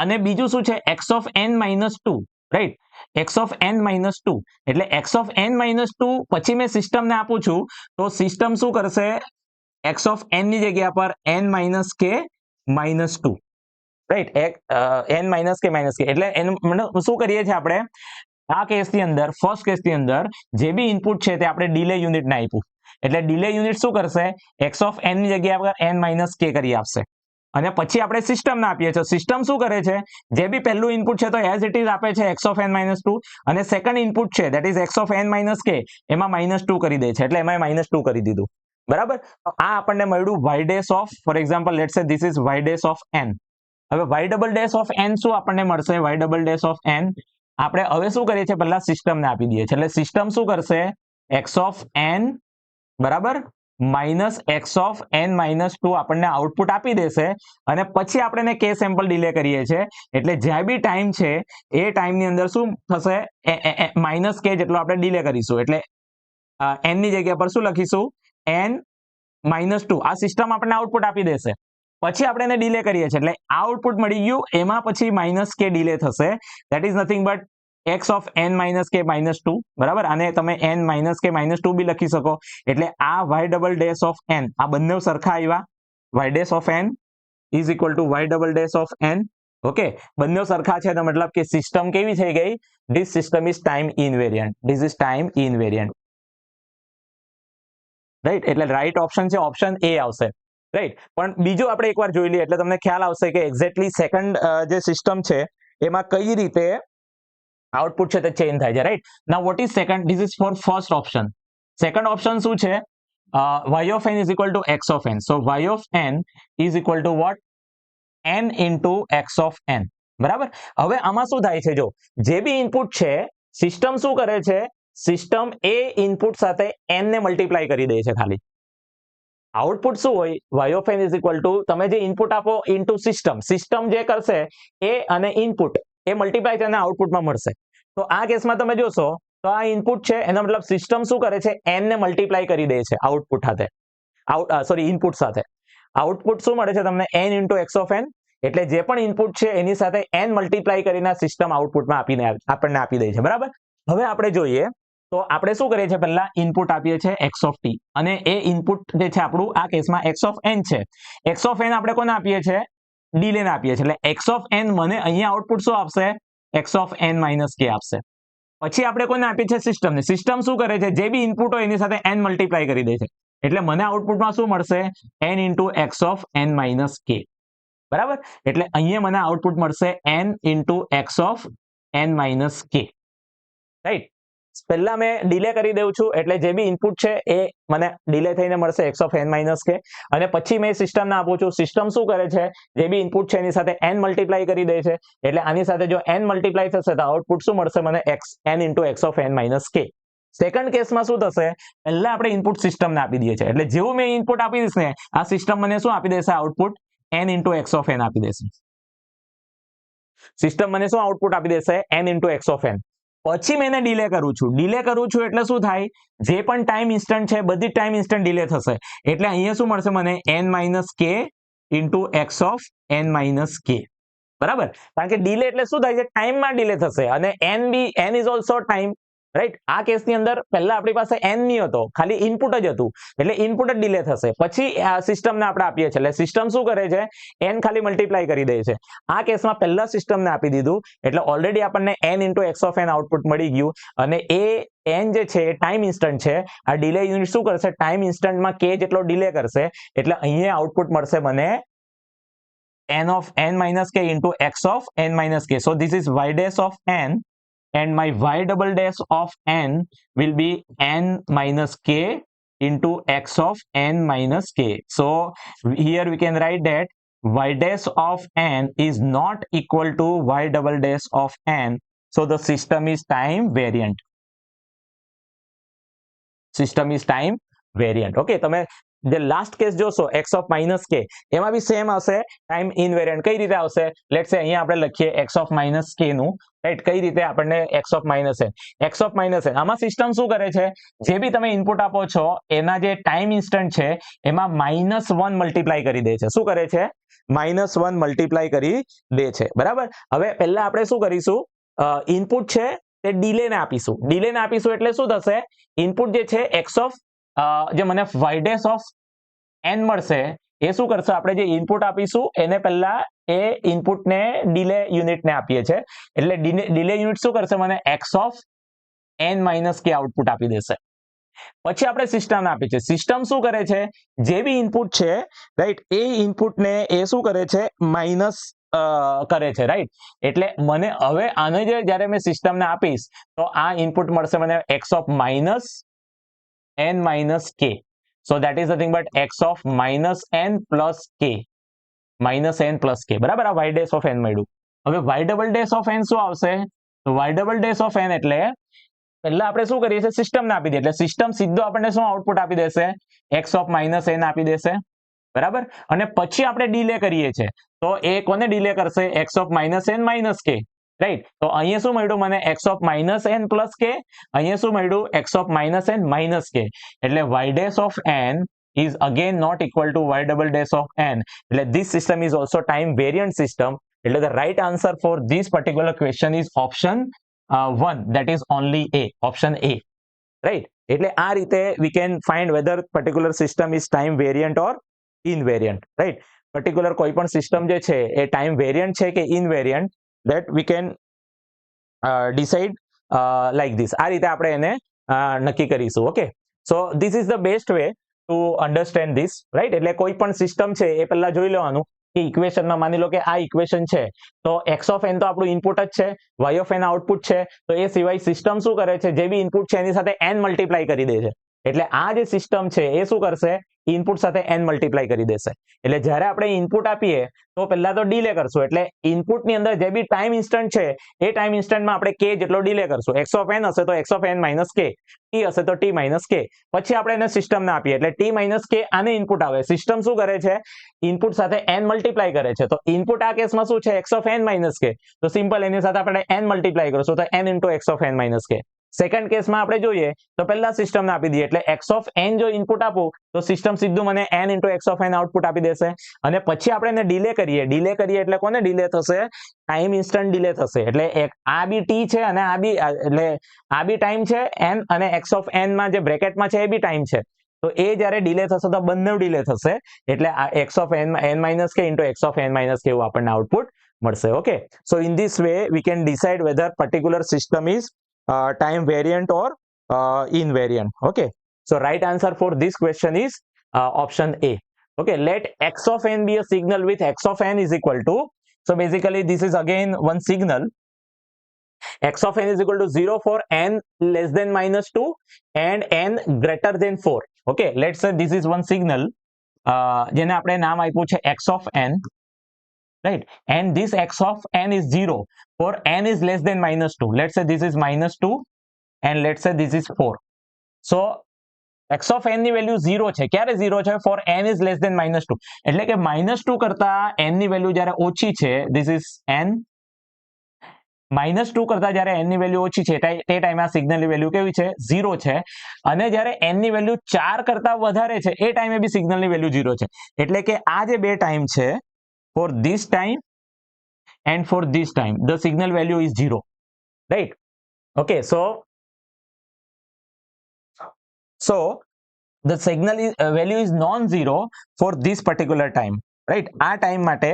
અને બીજું શું છે? x of n minus 2, right. x of n minus 2 એટલે x of n minus 2 પછી મેં સિસ્ટમને આપું છું તો સિસ્ટમ શું કરશે? x of n ની જગ્યા પર n minus k minus 2, right. n minus k minus k એટલે શું કરીએ છીએ આપણે? આ કેસની અંદર, ફર્સ્ટ કેસની અંદર જે બી ઇનપુટ છે તે આપણે ડીલે યુનિટને આપ્યું એટલે ડીલે યુનિટ શું કરશે? x of n ની જગ્યા પર n minus k કરી આપશે. અને પછી આપણે સિસ્ટમને આપીએ છીએ. સિસ્ટમ શું કરે છે? જે બી પહેલું ઇનપુટ છે તો એઝ ઇટ ઇઝ આપે છે x of n minus 2, અને સેકન્ડ ઇનપુટ છે that is x of n minus k એમાં -2 કરી દે છે એટલે એમાં -2 કરી દીધું. બરાબર, તો આ આપણને મળ્યું y dash of, for example let's say this is y dash of n. હવે y double dash of n શું આપણને મળશે? y double dash of n આપણે હવે શું કરીએ છીએ? પહેલા સિસ્ટમને આપી દઈએ છીએ એટલે સિસ્ટમ શું કરશે? x of n બરાબર minus x of n minus 2 આપણને આઉટપુટ આપી દેશે. અને પછી આપણે કે સેમ્પલ ડીલે કરીએ છીએ એટલે જ્યાં બી ટાઈમ છે એ ટાઈમની અંદર શું થશે? -k જેટલો આપણે ડીલે કરીશું એટલે n ની જગ્યા પર શું લખીશું? n minus 2. આ સિસ્ટમ આપણને આઉટપુટ આપી દેશે, પછી આપણે એને ડીલે કરીએ છીએ એટલે આ આઉટપુટ મળી ગયું, એમાં પછી -k ડીલે થશે. That is nothing but x of n minus k minus 2. બરાબર, અને તમે n minus k minus 2 બી લખી શકો. એટલે આ y double dash of n આ બંને સરખા આવ્યા. y dash of n is equal to y double dash of n. Okay, બંને સરખા છે તો મતલબ કે સિસ્ટમ કેવી થઈ ગઈ? This system is time invariant. This is time invariant. Right, એટલે રાઈટ ઓપ્શન છે ઓપ્શન એ આવશે. રાઈટ, પણ બીજું આપણે એકવાર જોઈ લઈએ એટલે તમને ખ્યાલ આવશે કે એક્ઝેક્ટલી સેકન્ડ જે સિસ્ટમ છે એમાં કઈ રીતે આઉટપુટ છે તે ચેન્જ થાય છે. Right, now what is second? This is four first option. Second option શું છે? y of n is equal to x of n. So y of n is equal to what? n into x of n. બરાબર, હવે આમાં શું થાય છે? જો જે બી ઇનપુટ છે સિસ્ટમ શું કરે છે? સિસ્ટમ એ ઇનપુટ સાથે n ને મલ્ટીપ્લાય કરી દે છે ખાલી. આઉટપુટ શું હોય? y of n is equal to તમે જે ઇનપુટ આપો ઇનટુ સિસ્ટમ. સિસ્ટમ જે કરશે એ અને ઇનપુટ એ મલ્ટીપ્લાય થઈને આઉટપુટમાં મળશે. તો આ કેસમાં તમે જોશો તો આ ઇનપુટ છે એનો મતલબ સિસ્ટમ શું કરે છે, n ને મલ્ટીપ્લાય કરી દે છે આઉટપુટ સાથે, ઇનપુટ સાથે. આઉટપુટ શું મળે છે તમને, n into X of n. એટલે જે પણ ઇનપુટ છે એની સાથે n મલ્ટીપ્લાય કરીને સિસ્ટમ આઉટપુટમાં આપણને આપી દે છે. બરાબર. હવે આપણે જોઈએ તો આપણે શું કરીએ છીએ, પહેલા ઇનપુટ આપીએ છીએ એક્સ ઓફ ટી, અને એ ઇનપુટ જે છે આપણું આ કેસમાં એક્સ ઓફ એન છે. એક્સ ઓફ એન આપણે કોને આપીએ છીએ, ડીલે ને આપીએ છીએ. એટલે એક્સ ઓફ એન મને અહીંયા આઉટપુટ શું આપશે, એક્સ ઓફ એન માઇનસ કે આપશે. પછી આપણે કોને આપીએ છીએ, સિસ્ટમને. સિસ્ટમ શું કરે છે, જે બી ઇનપુટ હોય એની સાથે n મલ્ટીપ્લાય કરી દે છે. એટલે મને આઉટપુટમાં શું મળશે, n into X of N minus K. બરાબર. એટલે અહીંયા મને આઉટપુટ મળશે n into X of N minus K. Right. પહેલા મેં ડીલે કરી દઉં છું, એટલે જે બી ઇનપુટ છે એ મને ડીલે થઈને મળશે એક્સ ઓફ એન માઇનસ કે. અને પછી મેં સિસ્ટમને આપું છું. સિસ્ટમ શું કરે છે, જે બી ઇનપુટ છે એની સાથે n મલ્ટીપ્લાય કરી દે છે. એટલે આની સાથે જો n મલ્ટીપ્લાય થશે તો આઉટપુટ શું મળશે મને, n into X of N minus K. Second કેસમાં શું થશે, પહેલા આપણે ઇનપુટ સિસ્ટમને આપી દઈએ છીએ. એટલે જેવું મેં ઇનપુટ આપી દઈશ ને, આ સિસ્ટમ મને શું આપી દેશે, output n into X of N આપી દેશે. સિસ્ટમ મને શું આઉટપુટ આપી દેશે, n into X of N. પછી મેં એને ડીલે કરું છું. ડીલે કરું છું એટલે શું થાય, જે પણ ટાઈમ ઇન્સ્ટન્ટ છે બધી ટાઈમ ઇન્સ્ટન્ટ ડીલે થશે. એટલે અહીંયા શું મળશે મને, n minus K into X of N minus K. બરાબર. કારણ કે ડીલે એટલે શું થાય છે, ટાઈમમાં ડીલે થશે, અને n is also time. Right. આ કેસની અંદર પહેલા આપણી પાસે n નહીં હતો, ખાલી ઇનપુટ જ હતું. એટલે ઇનપુટ જ ડીલે થશે. પછી આ સિસ્ટમને આપણે આપીએ છીએ. એટલે સિસ્ટમ શું કરે છે, n ખાલી મલ્ટીપ્લાય કરી દે છે. આ કેસમાં પહેલા સિસ્ટમને આપી દીધું, એટલે ઓલરેડી આપણને n into X of N output મળી ગયું. અને એ n જે છે એ ટાઈમ ઇન્સ્ટન્ટ છે. આ ડીલે યુનિટ શું કરશે, ટાઈમ ઇન્સ્ટન્ટમાં k જેટલો ડીલે કરશે. એટલે અહીંયા આઉટપુટ મળશે મને n of n minus k into x of n minus k. So this is y dash of n, and my y double dash of n will be n minus k into x of n minus k. So here we can write that y dash of n is not equal to y double dash of n. So the system is time variant. System is time variant. Okay, તમે જે last case જોશો x of minus k, એમાં બી same આવશે, time invariant. કઈ રીતે આવશે, let's સે અહીંયા આપણે લખીએ x of minus k નું. રાઈટ. કઈ રીતે આપણને x of minus n, x of minus n, આમાં સિસ્ટમ શું કરે છે, જે બી તમે ઇનપુટ આપો છો એના જે ટાઈમ ઇન્સ્ટન્ટ છે એમાં -1 મલ્ટીપ્લાય કરી દે છે. શું કરે છે, -1 મલ્ટીપ્લાય કરી દે છે. બરાબર. હવે પહેલા આપણે શું કરીશું, ઇનપુટ છે તે ડીલે ને આપીશું. ડીલે ને આપીશું એટલે શું થશે, ઇનપુટ જે છે x of જે મને y dash of n મળશે એ શું કરશે, આપણે જે ઇનપુટ આપીશું એને પહેલા એ ઇનપુટને ડીલે યુનિટને આપીએ છીએ. એટલે ડીલે યુનિટ શું કરશે, મને x of n માઇનસ કે આઉટપુટ આપી દેશે. પછી આપણે સિસ્ટમને આપીએ છીએ. સિસ્ટમ શું કરે છે, જે બી ઇનપુટ છે રાઈટ, એ ઇનપુટને એ શું કરે છે, માઇનસ કરે છે. રાઈટ. એટલે મને હવે આને જ્યારે મેં સિસ્ટમને આપીશ તો આ ઇનપુટ મળશે મને x of minus n minus k. So that is nothing but x of minus n plus k. Minus n plus k. બરાબર. આ y dash of n મળ્યું. હવે y double dash of n શું આવશે, તો y double dash of n એટલે પહેલા આપણે શું કરીએ છીએ, સિસ્ટમને આપી દઈએ. એટલે સિસ્ટમ સીધો આપણને શું આઉટપુટ આપી દેશે, x of minus n આપી દેશે. બરાબર. અને પછી આપણે ડીલે કરીએ છીએ તો એ કોને ડીલે કરશે, x of minus n minus k. Right. તો અહીંયા શું મળ્યું મને, x of minus n plus k. અહીંયા શું મળ્યું, x of minus n minus k. એટલે y dash of n is again not equal to y double dash of n. એટલે this system is also time variant system. એટલે the right answer for this particular question is option 1, that is only A, option A. Right. એટલે આ રીતે we can find whether particular system is time variant or invariant. Right. particular કોઈ પણ system જે છે એ time variant છે કે invariant, that we can decide like this. આ રીતે આપણે એને નક્કી કરીશું. Okay. so this is the best way to understand this. right. એટલે કોઈ પણ સિસ્ટમ છે એ પહેલા જોઈ લેવાનું કે ઇક્વેશનમાં માની લો કે આ ઇક્વેશન છે તો x of n તો આપણું ઇનપુટ જ છે, y of n આઉટપુટ છે. તો એ સિવાય સિસ્ટમ શું કરે છે, જે બી ઇનપુટ છે એની સાથે n મલ્ટીપ્લાય કરી દે છે. એટલે આ જે સિસ્ટમ છે એ શું કરશે, ઇનપુટ સાથે n મલ્ટીપ્લાય કરી દેશે. એટલે જ્યારે આપણે ઇનપુટ આપીએ તો પહેલા તો ડીલે કરશું, એટલે ઇનપુટની અંદર જે બી ટાઈમ ઇન્સ્ટન્ટ છે એ ટાઈમ ઇન્સ્ટન્ટમાં આપણે k જેટલો ડીલે કરશું. x ઓફ n હશે તો x of n minus k, t હશે તો t માઇનસ k. પછી આપણે એને સિસ્ટમને આપીએ એટલે t માઇનસ k આને ઇનપુટ આવે. સિસ્ટમ શું કરે છે? ઇનપુટ સાથે n મલ્ટીપ્લાય કરે છે. તો ઇનપુટ આ કેસમાં શું છે? x of n minus k. તો સિમ્પલ એની સાથે આપણે n મલ્ટીપ્લાય કરશું તો n into x of n minus k. Second કેસમાં આપણે જોઈએ તો પહેલા સિસ્ટમને આપી દઈએ એટલે x ઓફ n જો ઇનપુટ આપું તો સિસ્ટમ સીધું મને n into x of n output આપી દેશે. અને પછી આપણે એને ડીલે કરીએ એટલે કોને ડીલે થશે? ટાઈમ ઇન્સ્ટન્ટ ડીલે થશે. એટલે આ બી t છે અને આ બી ટાઈમ છે n, અને x ઓફ n માં જે બ્રેકેટમાં છે એ બી ટાઈમ છે. તો એ જ્યારે ડીલે થશે તો બંને ડીલે થશે, એટલે આ x of n minus k into x of n minus k એવું આપણને આઉટપુટ મળશે. Okay, so in this way we can decide whether particular system is time variant or invariant. Okay, so right answer for this question is option A. Okay, let x of n be a signal with x of n is equal to, so basically this is again one signal. X of n is equal to 0 for n less than minus 2 and n greater than 4. Okay, let's say this is one signal જેને આપણે નામ આપ્યું છે x of n, right, and this x of n is 0 for n is less than minus 2. Let's say this is minus 2 and let's say this is 4. So x of n ની value 0 છે. ક્યારે 0 છે? for n is less than minus 2. એટલે કે minus 2 કરતા n ની value જ્યારે ઓછી છે, this is n, minus 2 કરતા જ્યારે n ની વેલ્યુ ઓછી છે તે ટાઈમે આ સિગ્નલની વેલ્યુ કેવી છે? 0 છે. અને જ્યારે n ની વેલ્યુ 4 કરતા વધારે છે એ ટાઈમે બી સિગ્નલની વેલ્યુ 0 છે. એટલે કે આ જે બે ટાઈમ છે, for this time and for this time the signal value is 0, right? Okay, so the signal value is non-zero for this particular time, right? આ ટાઈમ માટે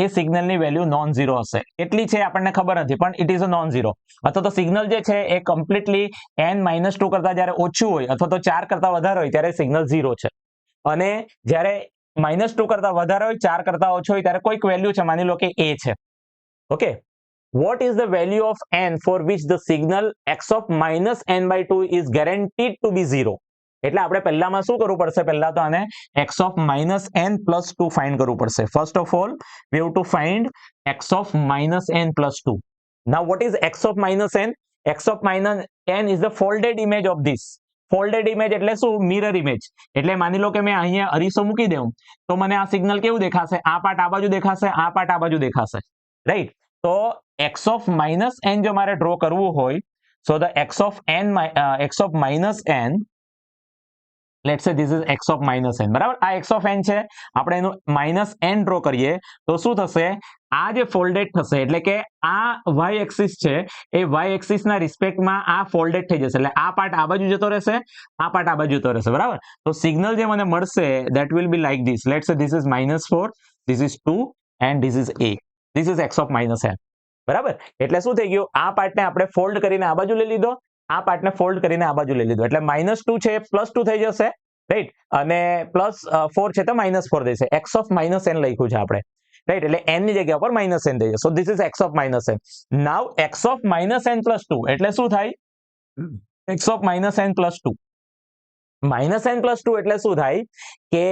એ સિગ્નલની વેલ્યુ નોન ઝીરો હશે. કેટલી છે આપણને ખબર નથી, પણ it is a non zero. અથવા તો સિગ્નલ જે છે એ કમ્પ્લીટલી n-2 કરતા જ્યારે ઓછું હોય અથવા તો 4 કરતા વધારે હોય ત્યારે સિગ્નલ 0 છે. અને જ્યારે -2 કરતા વધારે હોય, 4 કરતા ઓછો હોય ત્યારે કોઈક વેલ્યુ છે, માની લો કે a છે. Okay, what is the value of n for which the signal x of minus n/2 is guaranteed to be 0? એટલે આપણે પહેલામાં શું કરવું પડશે? પહેલા તો આને x of minus n plus 2 find કરવું પડશે. First of all we have to find x of minus n plus 2. Now what is x of minus n? x of minus n is the folded image of this. Folded image એટલે શું? Mirror image. એટલે માની લો કે મેં અહીંયા અરીસો મૂકી દઉં તો મને આ સિગ્નલ કેવું દેખાશે? આ પાર્ટ આ બાજુ દેખાશે, આ પાર્ટ આ બાજુ દેખાશે, રાઈટ? તો x ઓફ માઇનસ n જો મારે ડ્રો કરવું હોય, so the x of minus n, let's say this is x of minus n, બરાબર? આ x ઓફ n છે, આપણે એનું માઇનસ n ડ્રો કરીએ તો શું થશે? આ જે ફોલ્ડેડ થશે, એટલે કે આ y એક્સિસ છે એ y એક્સિસના રિસ્પેક્ટમાં આ ફોલ્ડેડ થઈ જશે. એટલે આ પાર્ટ આ બાજુ જતો રહેશે, આ પાર્ટ આ બાજુ જતો રહેશે, બરાબર? તો સિગ્નલ જે મને મળશે that will be like this. Let's say this is -4, this is 2 and this is a. This is x of minus n, બરાબર? એટલે શું થઈ ગયું? આ પાર્ટને આપણે ફોલ્ડ કરીને આ બાજુ લઈ લીધો, આ પાર્ટને ફોલ્ડ કરીને આ બાજુ લઈ લીધો. એટલે -2 છે +2 થઈ જશે, રાઈટ? અને +4 છે તો -4 થશે. x of minus n લખ્યું છે આપણે, રાઈટ? એટલે n ની જગ્યા પર -n થઈ જશે. સો this is x of minus n. Now x of minus n plus 2 એટલે શું થાય? x of minus n plus 2. Minus n plus 2 એટલે શું થાય? કે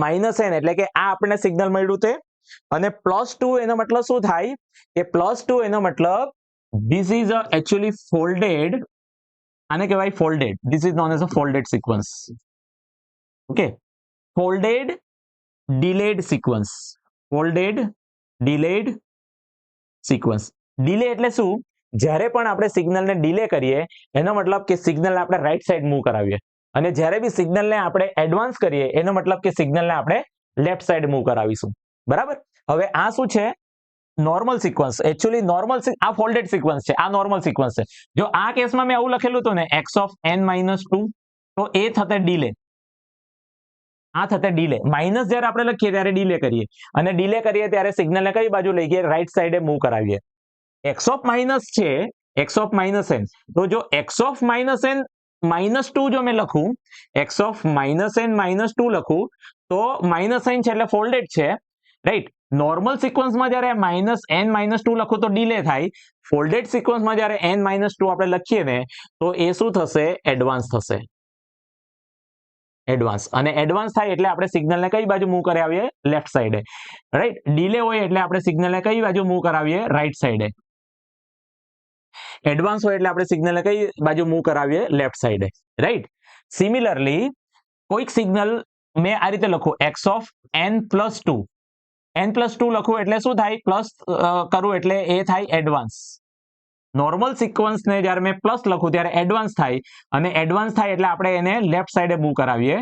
-n એટલે કે આ આપણને સિગ્નલ મળ્યું તે, અને +2 એનો મતલબ શું થાય? કે +2 એનો મતલબ this is actually folded, આને કહેવાય folded. This is known as a folded sequence. Okay, folded delayed sequence. Folded delayed sequence. Delay એટલે શું? જ્યારે પણ આપણે સિગ્નલને ડીલે કરીએ એનો મતલબ કે સિગ્નલને આપણે રાઈટ સાઈડ મૂવ કરાવીએ, અને જ્યારે બી સિગ્નલને આપણે એડવાન્સ કરીએ એનો મતલબ કે સિગ્નલને આપણે લેફ્ટ સાઈડ મૂવ કરાવીશું, બરાબર? હવે આ શું છે? Normal sequence. એકચ્યુઅલી નોર્મલ આ ફોલ્ડેડ સિક્વન્સ છે, આ નોર્મલ સિક્વન્સ છે. જો આ કેસમાં મેં આવું લખેલું હતું ને x of n-2, તો એ થતે ડીલે, આ થતે ડીલે. માઇનસ જ્યારે આપણે લખીએ ત્યારે ડીલે કરીએ, અને ડીલે કરીએ ત્યારે સિગ્નલને કઈ બાજુ લઈ ગઈએ? રાઈટ સાઈડે મૂવ કરાવીએ. x of માઇનસ છે, x of માઇનસ n, તો જો x of માઇનસ n -2 જો મેં લખું, x of -n-2 લખું તો -n છે એટલે ફોલ્ડેડ છે, રાઈટ? નોર્મલ સિક્વન્સમાં જ્યારે -n-2 લખું તો ડીલે થાય. ફોલ્ડેડ સિક્વન્સમાં જ્યારે n-2 આપણે લખીએ ને તો એ શું થશે? એડવાન્સ થશે. એડવાન્સ, અને એડવાન્સ થાય એટલે આપણે સિગ્નલને કઈ બાજુ મૂવ કરાવીએ? લેફ્ટ સાઈડે, રાઈટ. ડીલે હોય એટલે આપણે સિગ્નલને કઈ બાજુ મૂવ કરાવીએ? રાઈટ સાઈડે. એડવાન્સ હોય એટલે આપણે સિગ્નલને કઈ બાજુ મૂવ કરાવીએ? લેફ્ટ સાઈડે, રાઈટ. સિમિલરલી કોઈક સિગ્નલ મેં આ રીતે લખું x ઓફ n+2. n+2 લખું એટલે શું થાય? પ્લસ કરું એટલે એ થાય એડવાન્સ. નોર્મલ સિક્વન્સને જ્યારે મેં પ્લસ લખું ત્યારે એડવાન્સ થાય, અને એડવાન્સ થાય એટલે આપણે એને લેફ્ટ સાઈડે મૂવ કરાવીએ.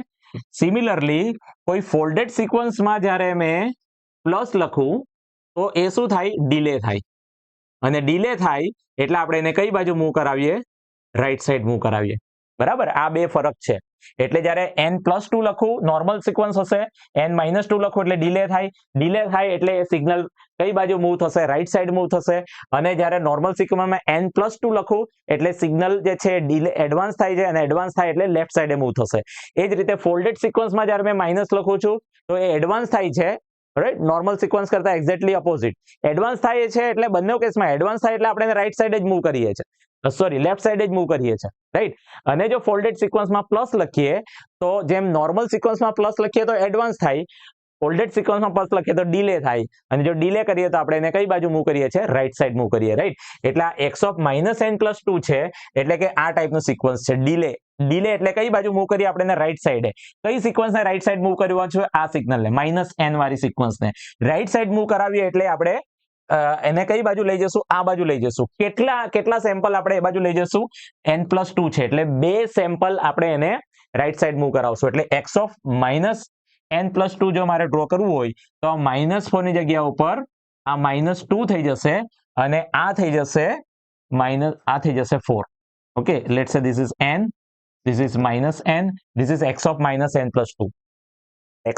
સિમિલરલી કોઈ ફોલ્ડેડ સિક્વન્સમાં જ્યારે મેં પ્લસ લખું તો એ શું થાય? ડીલે થાય, અને ડીલે થાય એટલે આપણે એને કઈ બાજુ મૂવ કરાવીએ? રાઈટ સાઈડ મૂવ કરાવીએ. બરાબર, આ બે ફરક છે. એટલે જ્યારે n+2 લખું નોર્મલ સિક્વન્સ હશે, n-2 લખું એટલે ડીલે થાય, ડીલે થાય એટલે એ સિગ્નલ કઈ બાજુ મૂવ થશે? રાઈટ સાઈડ મૂવ થશે. અને જ્યારે નોર્મલ સિક્વન્સમાં n+2 લખું એટલે સિગ્નલ જે છે ડીલે એડવાન્સ થાય છે, અને એડવાન્સ થાય એટલે લેફ્ટ સાઈડે મૂવ થશે. એ જ રીતે ફોલ્ડેડ સિક્વન્સમાં જ્યારે મેં માઇનસ લખું છું તો એ એડવાન્સ થાય છે, રાઈટ. નોર્મલ સિક્વન્સ કરતા એક્ઝેક્ટલી ઓપોઝિટ. એડવાન્સ થાય છે એટલે બંને કેસમાં એડવાન્સ થાય એટલે આપણે રાઈટ સાઈડ જ મૂવ કરીએ છીએ, સોરી લેફ્ટ સાઈડ જ મૂવ કરીએ છીએ, રાઈટ. અને જો ફોલ્ડેડ સિક્વન્સમાં પ્લસ લખીએ તો જેમ નોર્મલ સિક્વન્સમાં પ્લસ લખીએ તો એડવાન્સ થાય, ફોલ્ડેડ સિક્વન્સમાં પ્લસ લખીએ તો ડીલે થાય, અને જો ડીલે કરીએ તો આપણે એને કઈ બાજુ મૂવ કરીએ છીએ? રાઈટ સાઈડ મૂવ કરીએ, રાઈટ. એટલે આ x ઓફ -n+2 છે, એટલે કે આ ટાઈપનું સિક્વન્સ છે ડીલે. ડીલે એટલે કઈ બાજુ મૂવ કરીએ આપણે? રાઈટ સાઈડે. કઈ સિક્વન્સને રાઈટ સાઈડ મૂવ કરવાનું છે? આ સિગ્નલને, -n વાળી સિક્વન્સને રાઈટ સાઈડ મૂવ કરાવીએ એટલે આપણે એને કઈ બાજુ લઈ જશું? આ બાજુ લઈ જશું. કેટલા સેમ્પલ આપણે એ બાજુ લઈ જશું? n+2 છે એટલે 2 સેમ્પલ આપણે એને રાઈટ સાઈડ મૂવ કરાવશું. એટલે x ઓફ -n+2 જો મારે ડ્રો કરવું હોય તો -4 ની જગ્યા ઉપર આ -2 થઈ જશે, અને આ થઈ જશે આ થઈ જશે 4. Okay, let's say this is n, this is -n, this is x of -n+2.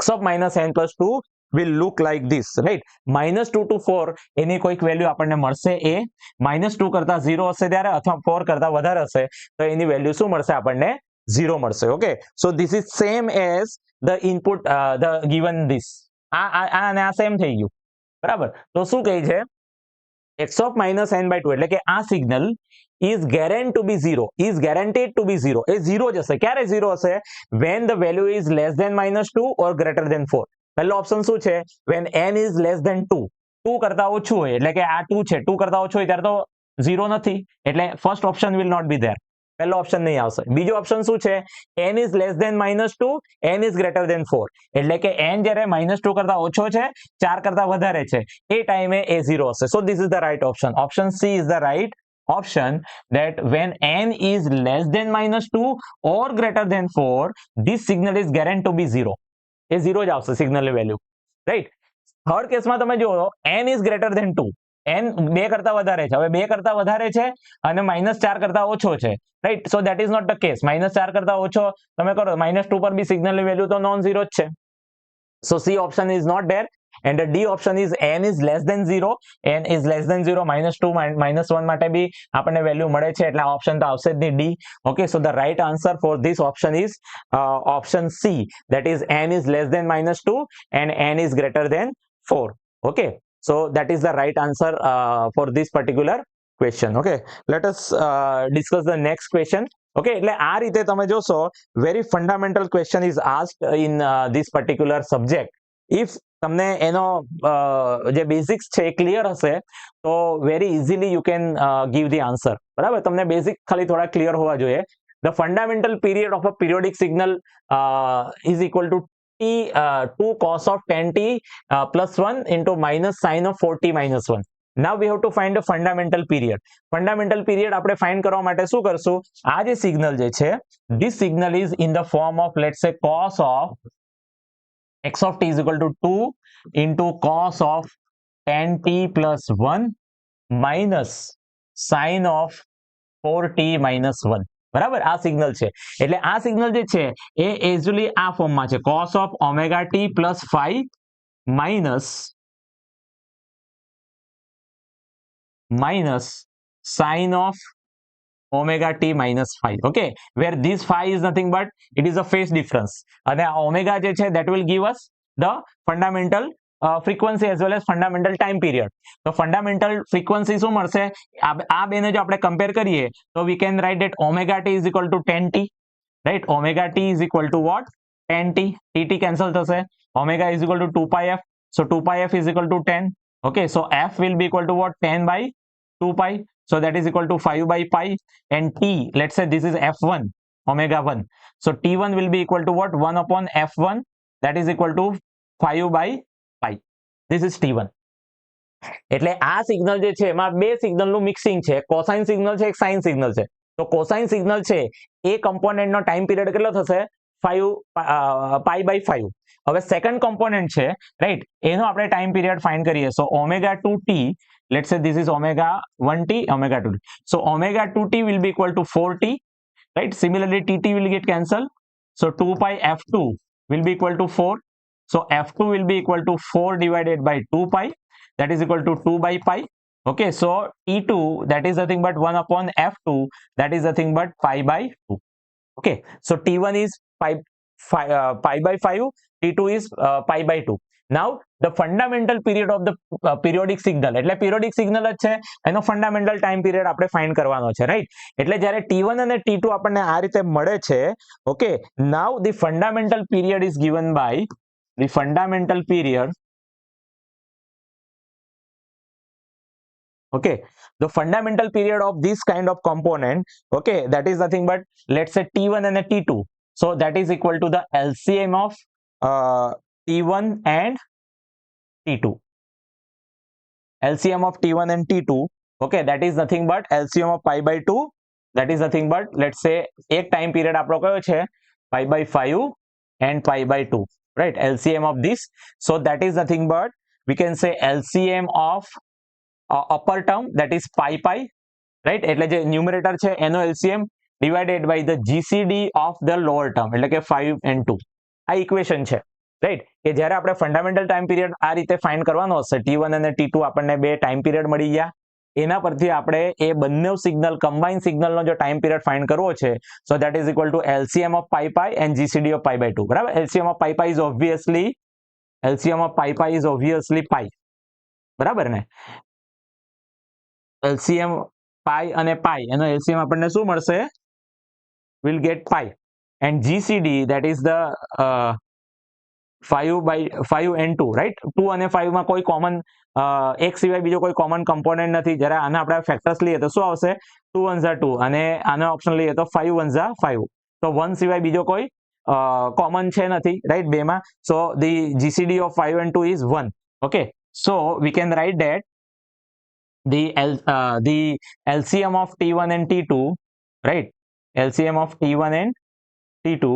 x of -n+2 will look like this, right? -2 to 4 એની કોઈક વેલ્યુ આપણને મળશે એ, -2 કરતા 0 હશે ત્યારે, અથવા 4 કરતા વધારે હશે તો એની વેલ્યુ શું મળશે આપણને? 0 મળશે. Okay, so this is same as the input the given this. અને આ સેમ થઈ ગયું, બરાબર. તો શું કહે છે? x ઓફ -n/2 એટલે કે આ signal is guaranteed to be 0, is guaranteed to be 0. એ 0 જ હશે. ક્યારે 0 હશે? when the value is less than -2 or greater than 4. પહેલો ઓપ્શન શું છે? when n is less than 2. 2 કરતા ઓછું હોય એટલે કે આ 2 છે, 2 કરતા ઓછું હોય ત્યારે તો 0 નથી, એટલે first option will not be there. પહેલો ઓપ્શન નહીં આવશે. બીજો ઓપ્શન શું છે? n is less than -2, n is greater than 4. એટલે કે n જ્યારે -2 કરતા ઓછો છે, 4 કરતા વધારે છે, એ ટાઈમે એ 0 હશે. So this is the right option. Option C is the right option, that when n is less than -2 or greater than 4, this signal is guaranteed to be 0. એ 0 જ આવશે સિગ્નલની વેલ્યુ, રાઈટ. થર્ડ કેસમાં તમે જુઓ n is greater than 2, n 2 કરતા વધારે છે. હવે 2 કરતા વધારે છે અને -4 કરતા ઓછો છે, right. So that is not the case. -4 કરતા ઓછો તમે કરો, -2 પર બી સિગ્નલની વેલ્યુ તો નોન ઝીરો જ છે. સો C option is not there, and the D option is n is less than 0. n is less than 0, -2 -1 માટે બી આપણને વેલ્યુ મળે છે, એટલે આ ઓપ્શન તો આવશે જ નહીં, D. Okay, so the right answer for this option is option C, that is n is less than -2 and n is greater than 4. Okay, so that is the right answer for this particular question. Okay, let us discuss the next question. Okay, એટલે આ રીતે તમે જોશો very fundamental question is asked in this particular subject. If તમને એનો જે basics છે એ clear હશે તો very easily you can give the answer. બરાબર, તમને બેઝિક ખાલી થોડા ક્લિયર હોવા જોઈએ. The fundamental period of a periodic signal is equal two T 2 cos of 10t plus 1 into minus sin of 4t minus 1. Now we have to find the fundamental period. Fundamental period આપણે find કરવા માટે શું કરશું? આ જે signal જે છે, this signal is in the form of, let's say, cos of x of t is equal to 2 into cos of 10t plus 1 minus sin of 4t minus 1. બરાબર, આ સિગ્નલ છે. એટલે આ સિગ્નલ જે છે એ યુઝ્યુઅલી આ ફોર્મમાં છે, cos of omega t plus 5 minus sin of omega t minus 5. Okay, where this 5 is nothing but it is a phase difference, અને આ omega જે છે that will give us the fundamental frequency as well as fundamental time period. તો fundamental frequency શું મળશે? આ બેને જો આપણે કમ્પેર કરીએ તો we can write that omega t is equal to 10t, right? Omega t is equal to what? 10t, tt cancel થશે, omega is equal to 2 pi f, so 2 pi f is equal to 10. Okay, so f will be equal to what? 10 by 2 pi, so that is equal to 5 by pi. And t, let's say this is f1, omega 1, so t1 will be equal to what? 1 upon f1, that is equal to 5 by pi. This is t1. એટલે આ signal જે છે એમાં બે સિગ્નલનું mixing છે, cosine signal છે, એક sign signal છે. તો કોસાઇન સિગ્નલ છે એ કમ્પોનન્ટનો ટાઈમ પીરિયડ કેટલો થશે? 5 પાઈ બાય 5. હવે સેકન્ડ કોમ્પોનન્ટ છે, રાઈટ, એનો આપણે ટાઈમ પીરિયડ ફાઇન્ડ કરીએ. So omega 2t, let's say this is omega 1t, omega 2t. So omega 2t will be equal to 4t, right? Similarly tt will get cancelled, so 2 pi f2 will be equal to 4. So f2 will be equal to 4 divided by 2 pi, that is equal to 2 by pi. Okay, so t2, that is nothing but 1 upon f2, that is nothing but pi by 2. Okay, so t1 is pi by 5, t2 is pi by 2. Now the fundamental period of the periodic signal, એટલે periodic signal જ છે, એનો fundamental time period આપણે find કરવાનો છે, right? એટલે જ્યારે t1 અને t2 આપણને આ રીતે મળે છે, okay, now the fundamental period is given by the fundamental period. Okay, the fundamental period of this kind of component, okay, that is nothing but, let's say t1 and t2, so that is equal to the LCM of t1 and t2. LCM of t1 and t2, okay, that is nothing but LCM of pi by 2, that is nothing but, let's say એક time period આપણો કયો છે? pi by 5 and pi by 2, right? LCM of this, so that is nothing but, we can say LCM of upper term, that is pi pi, right? એટલે જે numerator છે એનો LCM divided by the GCD of the lower term, એટલે કે 5 and 2. આ equation છે, right, કે જ્યારે આપણે ફંડામેન્ટલ ટાઈમ પીરિયડ આ રીતે ફાઇન્ડ કરવાનો હશે, t1 અને t2 આપણને બે ટાઈમ પીરિયડ મળી ગયા, એના પરથી આપણે એ બંને સિગ્નલ, કમ્બાઇન સિગ્નલનો જો ટાઈમ પીરિયડ ફાઇન્ડ કરવો છે, સો that is equal two LCM of pi pi and GCD of pi by 2. બરાબર, LCM of pi pi is obviously pi, બરાબર ને? LCM pi અને pi, એનો LCM આપણને શું મળશે? Will get pi. And GCD, that is the 5 by 5 and 2, right? 2 અને 5 માં કોઈ કોમન, એક સિવાય બીજો કોઈ કોમન કમ્પોનન્ટ નથી. જ્યારે આને આપણે ફેક્ટર્સ લઈએ તો શું આવશે? 2 1s are 2 અને આનો ઓપ્શન લઈએ તો 5 1s are 5. તો 1 સિવાય બીજો કોઈ કોમન છે નથી, રાઈટ, બેમાં. સો the GCD of 5 and 2 is 1. Okay, so we can write that the LCM of t1 and t2, right? LCM of t1 and t2,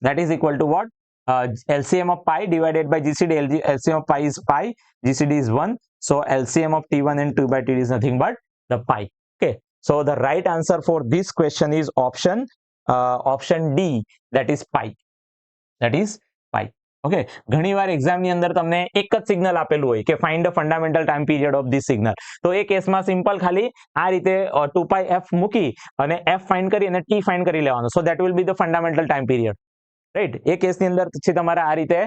that is equal to what? LCM of pi divided by GCD. LCM of pi is pi, GCD is 1, so LCM of t1 and 2 by t is nothing but the pi. Okay, so the right answer for this question is option D, that is pi. That is pi. Okay, ઘણીવાર એક્ઝામની અંદર તમને એક જ signal આપેલું હોય કે find the fundamental time period of this signal. તો એ કેસમાં સિમ્પલ ખાલી આ રીતે 2 પાઈ f મૂકી અને f ફાઇન્ડ કરી અને t ફાઇન્ડ કરી લેવાનો. So that will be the fundamental time period, right. એ કેસની અંદર પછી તમારે આ રીતે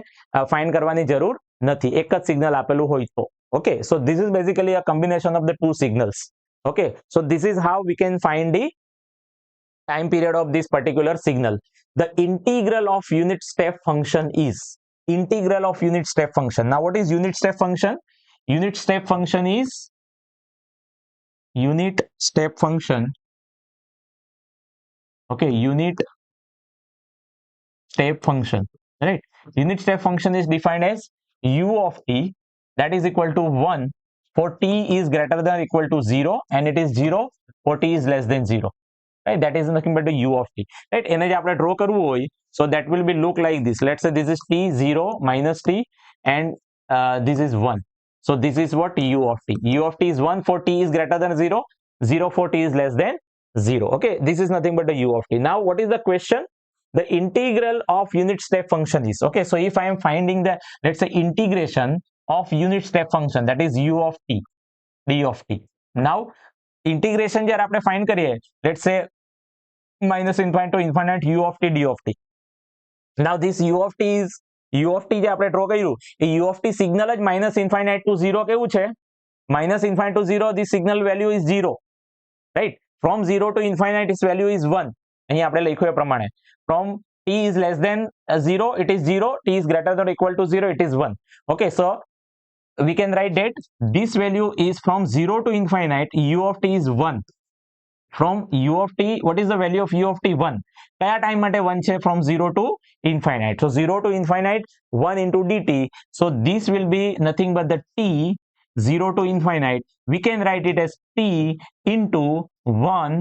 ફાઇન્ડ કરવાની જરૂર નથી, એક જ સિગ્નલ આપેલું હોય તો. Okay, so this is basically a combination of the two signals. Okay, so this is how we can find the time period of this particular signal. The integral of unit step function is integral of unit step function. Now what is unit step function? Unit step function is unit step function. Okay, unit step function, right? Unit step function is defined as u of t, that is equal to 1 for t is greater than or equal to 0 and it is 0 for t is less than 0. Right, that is nothing but the u of t, right? એને જે આપણે draw કરવું હોય, so that will be look like this. Let's say this is t 0 minus t and this is 1, so this is what u of t. U of t is 1 for t is greater than 0, 0 for t is less than 0. Okay, this is nothing but the u of t. Now what is the question? The integral of unit step function is, okay, so if I am finding the, let's say, integration of unit step function, that is u of t, d of t. Now integration જ્યારે આપણે find કરીએ, let's say minus infinite to infinite u of t d of t. Now this u of t જે આપણે draw કર્યું, એ u of t signal જ minus infinite to 0 કેવું છે? Minus infinite to 0, the signal value is 0, right? From 0 to infinite its value is 1. અહીં આપણે લખ્યું એ પ્રમાણે from t is less than 0, it is 0, t is greater than or equal to 0, it is 1. Okay, so we can write that this value is from 0 to infinite, u of t is 1. From u of t, what is the value of u of t? 1. કયા time માટે 1 છે? From 0 to infinite. So 0 to infinite, 1 into dt. So this will be nothing but the t 0 to infinite. We can write it as t into 1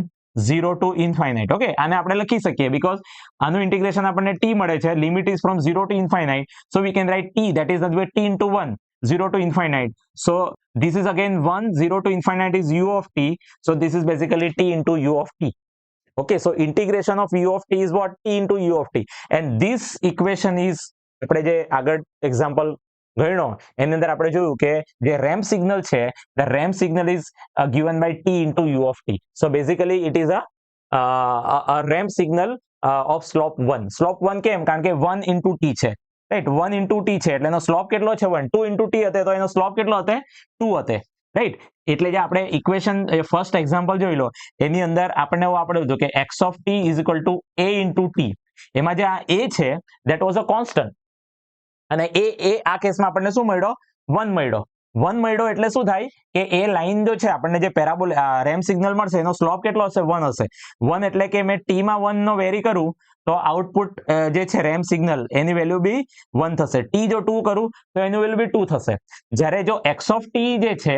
0 to infinite. Okay, આને આપણે લખી શકીએ because આનું integration આપણને t મળે છે. Limit is from 0 to infinite. So we can write t, that is the way t into 1 0 to infinite. So this is again 1 0 to infinite is u of t. So this is basically t into u of t. Okay, so integration of u of t is what? T into u of t. And this equation is, આપણે જે આગળ example ગણ્યો એની અંદર આપણે જોયું કે જે ramp signal છે, the ramp signal is given by t into u of t. So basically it is a ramp signal of slope 1. Slope 1 કેમ? કારણ કે 1 into t છે, રાઈટ. 1 into t છે એટલે એનો સ્લોપ કેટલો છે? 1. 2 into t હતે તો એનો સ્લોપ કેટલો હતે? 2 હતે, રાઈટ. એટલે જે આપણે ઇક્વેશન ફર્સ્ટ એક્ઝામ્પલ જોઈ લો એની અંદર આપણને એવું આપણે હતું કે x of t is equal to a into t. એમાં જે આ a છે that was a constant અને એ આ કેસમાં આપણને શું મળ્યો? 1 મળ્યો. 1 મળ્યો એટલે શું થાય કે એ લાઈન જો છે આપણને જે પેરાબોલ રેમ્પ સિગ્નલ મળશે એનો સ્લોપ કેટલો હશે? 1 હશે. 1 એટલે કે મેં t માં 1 નો વેરી કરું તો આઉટપુટ જે છે રેમ્પ સિગ્નલ એની વેલ્યુ બી 1 થશે. t જો 2 કરું તો એની વેલ્યુ બી 2 થશે. જ્યારે જો x of t જે છે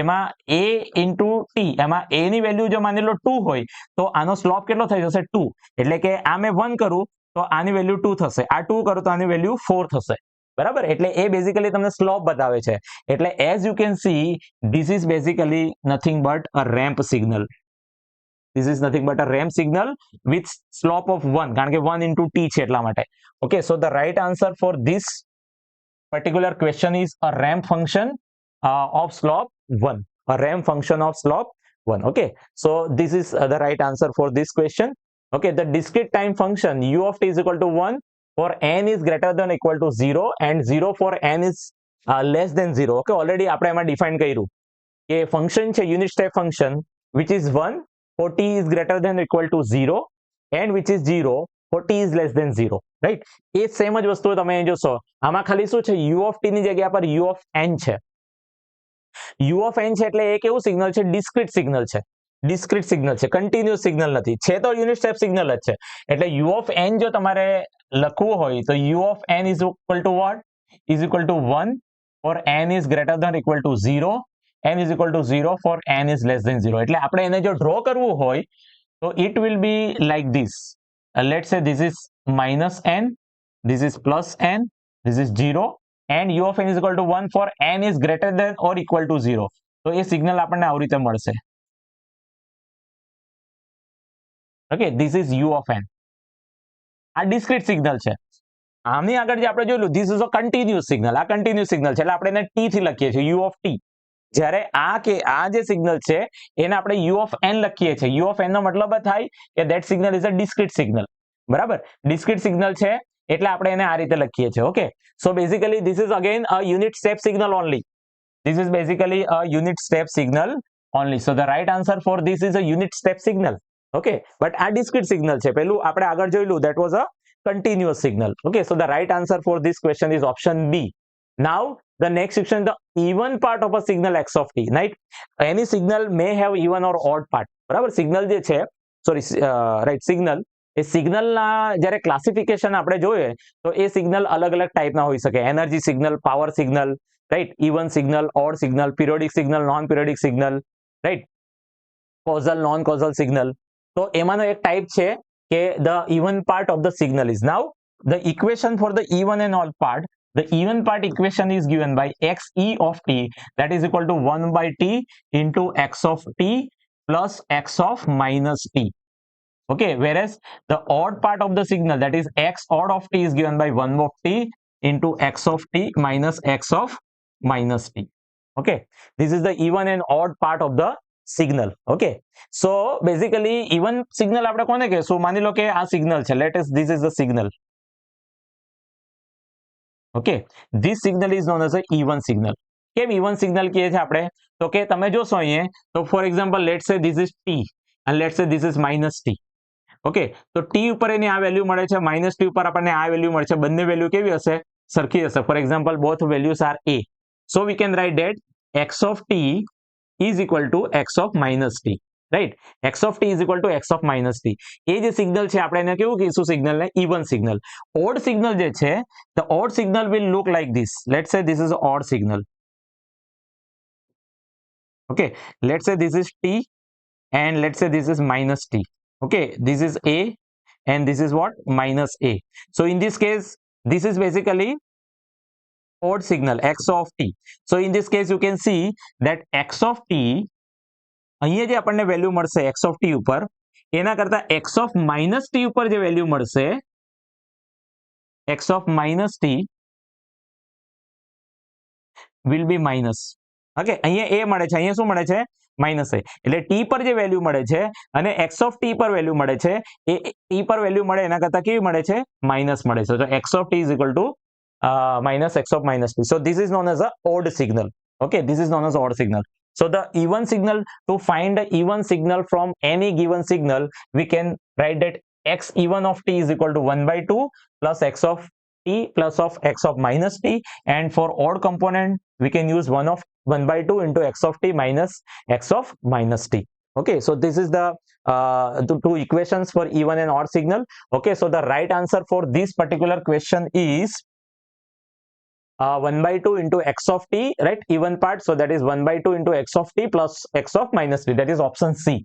એમાં a into t, એમાં a ની વેલ્યુ જો માની લો 2 હોય તો આનો સ્લોપ કેટલો થઈ જશે? 2. એટલે કે આ મેં 1 કરું તો આની વેલ્યુ 2 થશે, આ 2 કરું તો આની વેલ્યુ 4 થશે. બરાબર, એટલે એ બેઝિકલી તમને સ્લોપ બતાવે છે. એટલે as you can see this is basically nothing but a ramp signal. This is nothing but a ramp signal with slope of 1, કારણ કે 1 into t છે એટલા માટે. Okay, so the right answer for this particular question is a ramp function of slope 1. A ramp function of slope 1. Okay, so this is the right answer for this question. Okay, the discrete time function u of t is equal to 1 for n is greater than or equal to 0 and 0 for n is less than 0. Okay, already આપણે એમાં define કર્યું કે function છે unit step function which is 1 for t is greater than or equal to 0 and which is 0 for t is less than 0, right? A same જ વસ્તુ તમે અહીં જોશો. આમાં ખાલી શું છે? u of t ની જગ્યા પર u of n છે. u of n છે એટલે એ કેવું સિગ્નલ છે? ડિસ્ક્રીટ સિગ્નલ છે. ડિસ્ક્રીટ સિગ્નલ છે, કન્ટિન્યુઅસ સિગ્નલ નથી. છે તો યુનિટ સ્ટેપ સિગ્નલ જ છે. એટલે u of n જો તમારે લખવું હોય તો u of n is equal to what? Is equal to 1 for n is greater than or equal to 0. n is equal to 0 for n is less than 0. એટલે આપણે એને જો ડ્રો કરવું હોય તો it will be like this. Let's say this is minus n, this is plus n, this is 0 and u of n is equal to 1 for n is greater than or equal to 0. તો એ signal આપણને આવી રીતે મળશે. Okay, this is u of n. આ discrete signal છે. આની આગળ જે આપણે જોયું this is a continuous signal. આ કન્ટિન્યુઅસ સિગ્નલ છે એટલે આપણે એને t થી લખીએ છીએ, u of t. જ્યારે આ જે સિગ્નલ છે એને આપણે u of n લખીએ છીએ. u of n નો મતલબ થાય કે that signal is a discrete signal. બરાબર, ડિસ્ક્રીટ સિગ્નલ છે એટલે આપણે એને આ રીતે લખીએ છીએ. Okay, so basically this is again a unit step signal only. This is basically a unit step signal only. So the right answer for this is a unit step signal. Okay, but આ discrete signal છે. પેલું આપણે આગળ જોયેલું that was a continuous signal. Okay, so the right answer for this question is option B. Now the next section, the even part of a signal x of t, right? Any signal may have even or odd part. બરાબર, signal જે છે right signal, એ સિગ્નલના જ્યારે classification આપણે જોઈએ તો એ signal અલગ અલગ ટાઈપના હોઈ શકે. Energy signal, power signal, right, even signal, odd signal, periodic signal, non periodic signal, right, causal, non causal signal. તો એમાંનો એક ટાઈપ છે કે the even part of the signal is. Now the equation for the even and odd part, the even part equation is given by xe of t, that is equal to 1 by t into x of t plus x of minus t. Okay, whereas the odd part of the signal, that is x odd of t, is given by 1 of t into x of t minus x of minus t. Okay, this is the even and odd part of the signal. Okay, so basically even signal આપણે કોને કહેશું? માની લો કે આ signal છે, let us, this is the signal. Okay, this signal is known as a even signal. કેમ even signal કહીએ છીએ આપણે? તો કે તમે જોશો અહીંયા, તો for example let's say this is t and let's say this is minus t. Okay, તો ટી ઉપર એની આ વેલ્યુ મળે છે, માઇનસ ટી ઉપર આપણને આ વેલ્યુ મળે છે. બંને વેલ્યુ કેવી હશે? સરખી હશે. For example both values are a, so we can write that x of t is equal to x of minus t, right? x of t is equal to x of minus t. એ જે signal છે આપણે એને કેવું કહીશું સિગ્નલને? Even signal. Odd signal જે છે, the odd signal will look like this. Let's say this is odd signal. Okay, let's say this is t and let's say this is minus t. Okay, this is a and this is what? Minus a. So in this case, this is basically odd signal x of t. So in this case you can see that x of t, અહીંયા જે આપણને value મળશે x of t ઉપર, એના કરતા x of minus t ઉપર જે value મળશે, x of minus t will be minus. Okay, અહીંયા a મળે છે, અહીંયા શું મળે છે? Minus a. એટલે t પર જે વેલ્યુ મળે છે અને x of t પર વેલ્યુ મળે છે, એ t પર વેલ્યુ મળે એના કરતા કેવી મળે છે? માઇનસ મળે છે. તો x of t is equal to minus x of minus t. So this is known as a odd signal. Okay, this is known as odd signal. So the even signal, to find the even signal from any given signal, we can write that x even of t is equal to 1 by 2 plus x of t plus of x of minus t, and for odd component we can use 1 by 2 into x of t minus x of minus t. Okay, so this is the two equations for even and odd signal. Okay, so the right answer for this particular question is 1 by 2 into x of t, right? Even part. So that is 1 by 2 into x of t plus x of minus t. That is option C.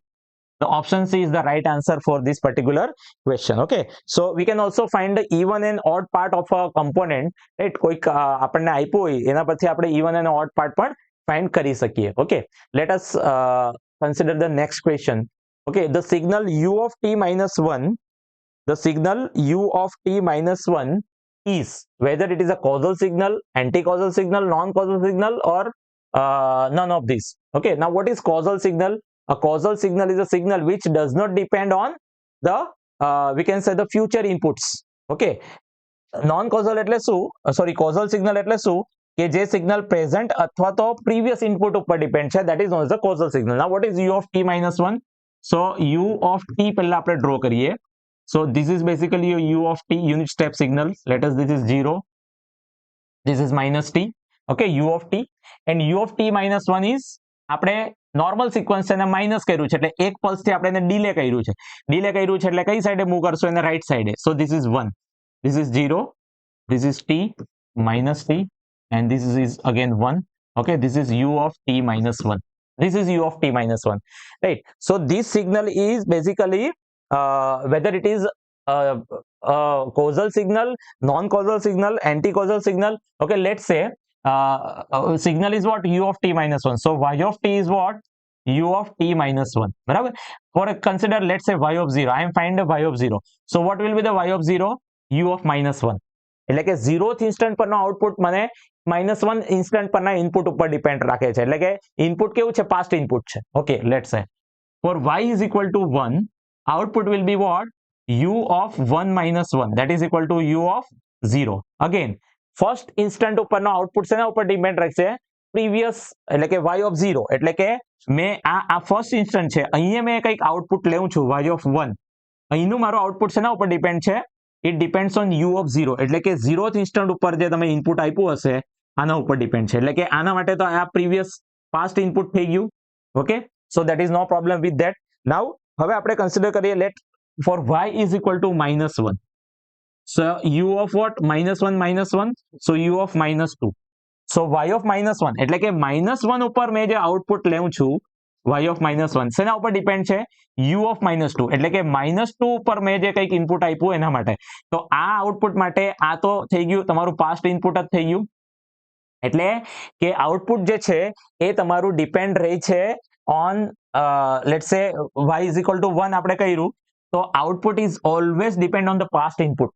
The option C is the right answer for this particular question. Okay, so we can also find the even and odd part of a component, right? કોઈક આપણને આપ્યું હોય એના પરથી આપણે even and odd part પણ find કરી શકીએ. Okay, let us consider the next question. Okay, the signal u of t minus 1, the signal u of t minus 1 is whether it is a causal signal, anti-causal signal, non-causal signal, or none of these. Okay, now what is causal signal? A causal signal is a signal which does not depend on the we can say the future inputs. Okay, non-causal એટલે શું? Sorry, causal signal એટલે શું? કે જે signal present અથવા તો previous input ઉપર depend છે, that is known as the causal signal. Now what is u of t minus 1? So u of t પહેલા આપણે ડ્રો કરીએ. So this is basically your u of t unit step signal. Let us, this is 0, this is minus t. Okay, u of t, and u of t minus 1 is આપણે normal sequence એને minus કર્યું છે, એટલે એક pulse થી આપણે એને delay કર્યું છે. ડીલે કર્યું છે એટલે કઈ સાઈડે મૂવ કરશો? એને રાઈટ સાઈડે. સો this is 1, this is 0, this is t minus t, and this is again 1. Okay, this is u of t minus 1. This is u of t minus 1, right? So this signal is basically whether it is causal signal, non-causal signal, anti-causal signal. Okay, let's say signal is what? U of t minus 1. So y of t is what? U of t minus 1. બરાબર? For consider, let's say y of 0. I am find the y of 0. So what will be the y of 0? U of minus 1. એટલે કે 0th instant પરનો output મને -1 instant પરના input ઉપર depend રાખે છે. એટલે કે ઇનપુટ કેવું છે? પાસ્ટ ઇનપુટ છે. ઓકે, લેટ્સ સે for y is equal to 1, output will be what? U of 1 minus 1, that is equal to U of 0. Again, first instant ઉપરનો આઉટપુટ શેના ઉપર ડિપેન્ડ રાખશે? પ્રીવિયસ, એટલે કે y of 0. એટલે કે મેં આ ફર્સ્ટ ઇન્સ્ટન્ટ છે, અહીંયા મેં કંઈક આઉટપુટ લેવું છું y of 1. અહીંનું મારું આઉટપુટ શેના ઉપર ડિપેન્ડ છે? It depends on u of 0. એટલે કે 0th ઇન્સ્ટન્ટ ઉપર જે તમે ઇનપુટ આપ્યું હશે આના ઉપર ડિપેન્ડ છે. એટલે કે આના માટે તો આ પ્રીવિયસ પાસ્ટ ઇનપુટ થઈ ગયું. Okay, so that is no problem with that. Now હવે આપણે કન્સિડર કરીએ, let for y is equal to -1. So u of what? -1, so u of -2. So y of -1 એટલે કે -1 ઉપર મેં જે આઉટપુટ લેવું છું, y of -1 શેના ઉપર ડિપેન્ડ છે? u of -2. એટલે કે -2 ઉપર મેં જે કંઈક ઇનપુટ આપ્યું એના માટે. તો આ આઉટપુટ માટે આ તો થઈ ગયું તમારું પાસ્ટ ઇનપુટ જ થઈ ગયું. એટલે કે આઉટપુટ જે છે એ તમારું ડિપેન્ડ રહે છે on let's say y is equal to 1 આપણે કર્યું, તો output is always depend on the past input,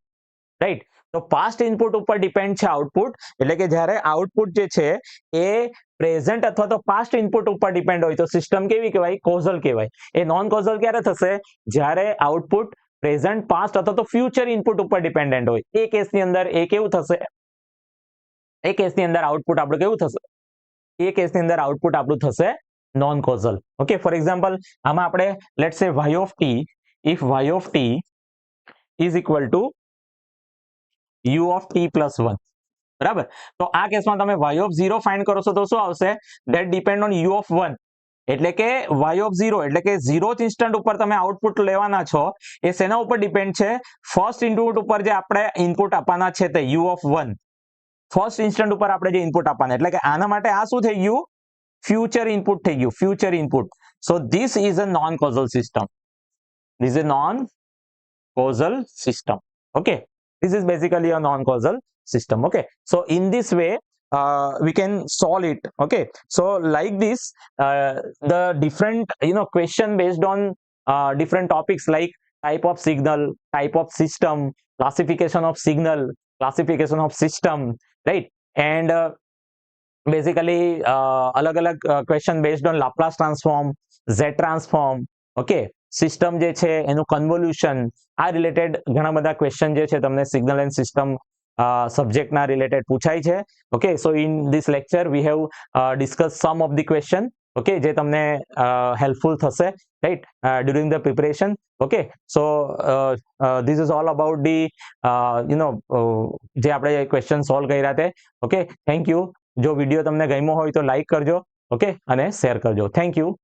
right? તો પાસ્ટ ઇનપુટ ઉપર ડિપેન્ડ છે આઉટપુટ. એટલે કે જ્યારે આઉટપુટ જે છે એ પ્રેઝન્ટ અથવા તો પાસ્ટ ઇનપુટ ઉપર ડિપેન્ડ હોય તો સિસ્ટમ કેવી કહેવાય? કોઝલ કહેવાય. એ નોન કોઝલ ક્યારે થશે? જ્યારે આઉટપુટ પ્રેઝન્ટ, પાસ્ટ અથવા તો ફ્યુચર ઇનપુટ ઉપર ડિપેન્ડન્ટ હોય. એ કેસની અંદર એ કેવું થશે? એ કેસની અંદર આઉટપુટ આપણું કેવું થશે? એ કેસની અંદર આઉટપુટ આપણું થશે non causal. Okay, for example આમાં આપણે let's say y of t if y of t is equal to u of t plus 1. બરાબર, તો આ કેસમાં તમે y of 0 ફાઇન્ડ કરો છો તો શું આવશે? That depend on u of 1. એટલે કે y of 0 એટલે કે 0th ઇન્સ્ટન્ટ ઉપર તમે આઉટપુટ લેવાના છો, એ શેના ઉપર ડિપેન્ડ છે? ફર્સ્ટ ઇનપુટ ઉપર જે આપણે ઇનપુટ આપવાના છે તે u of 1, ફર્સ્ટ ઇન્સ્ટન્ટ ઉપર આપણે જે ઇનપુટ આપવાના, એટલે કે આના માટે આ શું થઈ ગયું? ફ્યુચર ઇનપુટ થઈ ગયું, future input. So this is a non causal system. This is a non-causal system. Okay, this is basically a non-causal system. Okay, so in this way we can solve it. Okay, so like this the different question based on different topics like type of signal, type of system, classification of signal, classification of system, right? And basically અલગ-અલગ question based on Laplace transform, Z transform. Okay, system જે છે એનું convolution, આ related ઘણા બધા question જે છે તમને સિગ્નલ એન્ડ સિસ્ટમ સબ્જેક્ટના રિલેટેડ પૂછાય છે. Okay, so in this lecture we have discuss some of the question, okay, જે તમને હેલ્પફુલ થશે, right, during the preparation. Okay, so this is all about the જે આપણે ક્વેશ્ચન સોલ્વ કર્યા તે. Okay, thank you. જો વિડીયો તમને ગમ્યો હોય તો લાઈક કરજો, ઓકે, અને શેર કરજો. Thank you.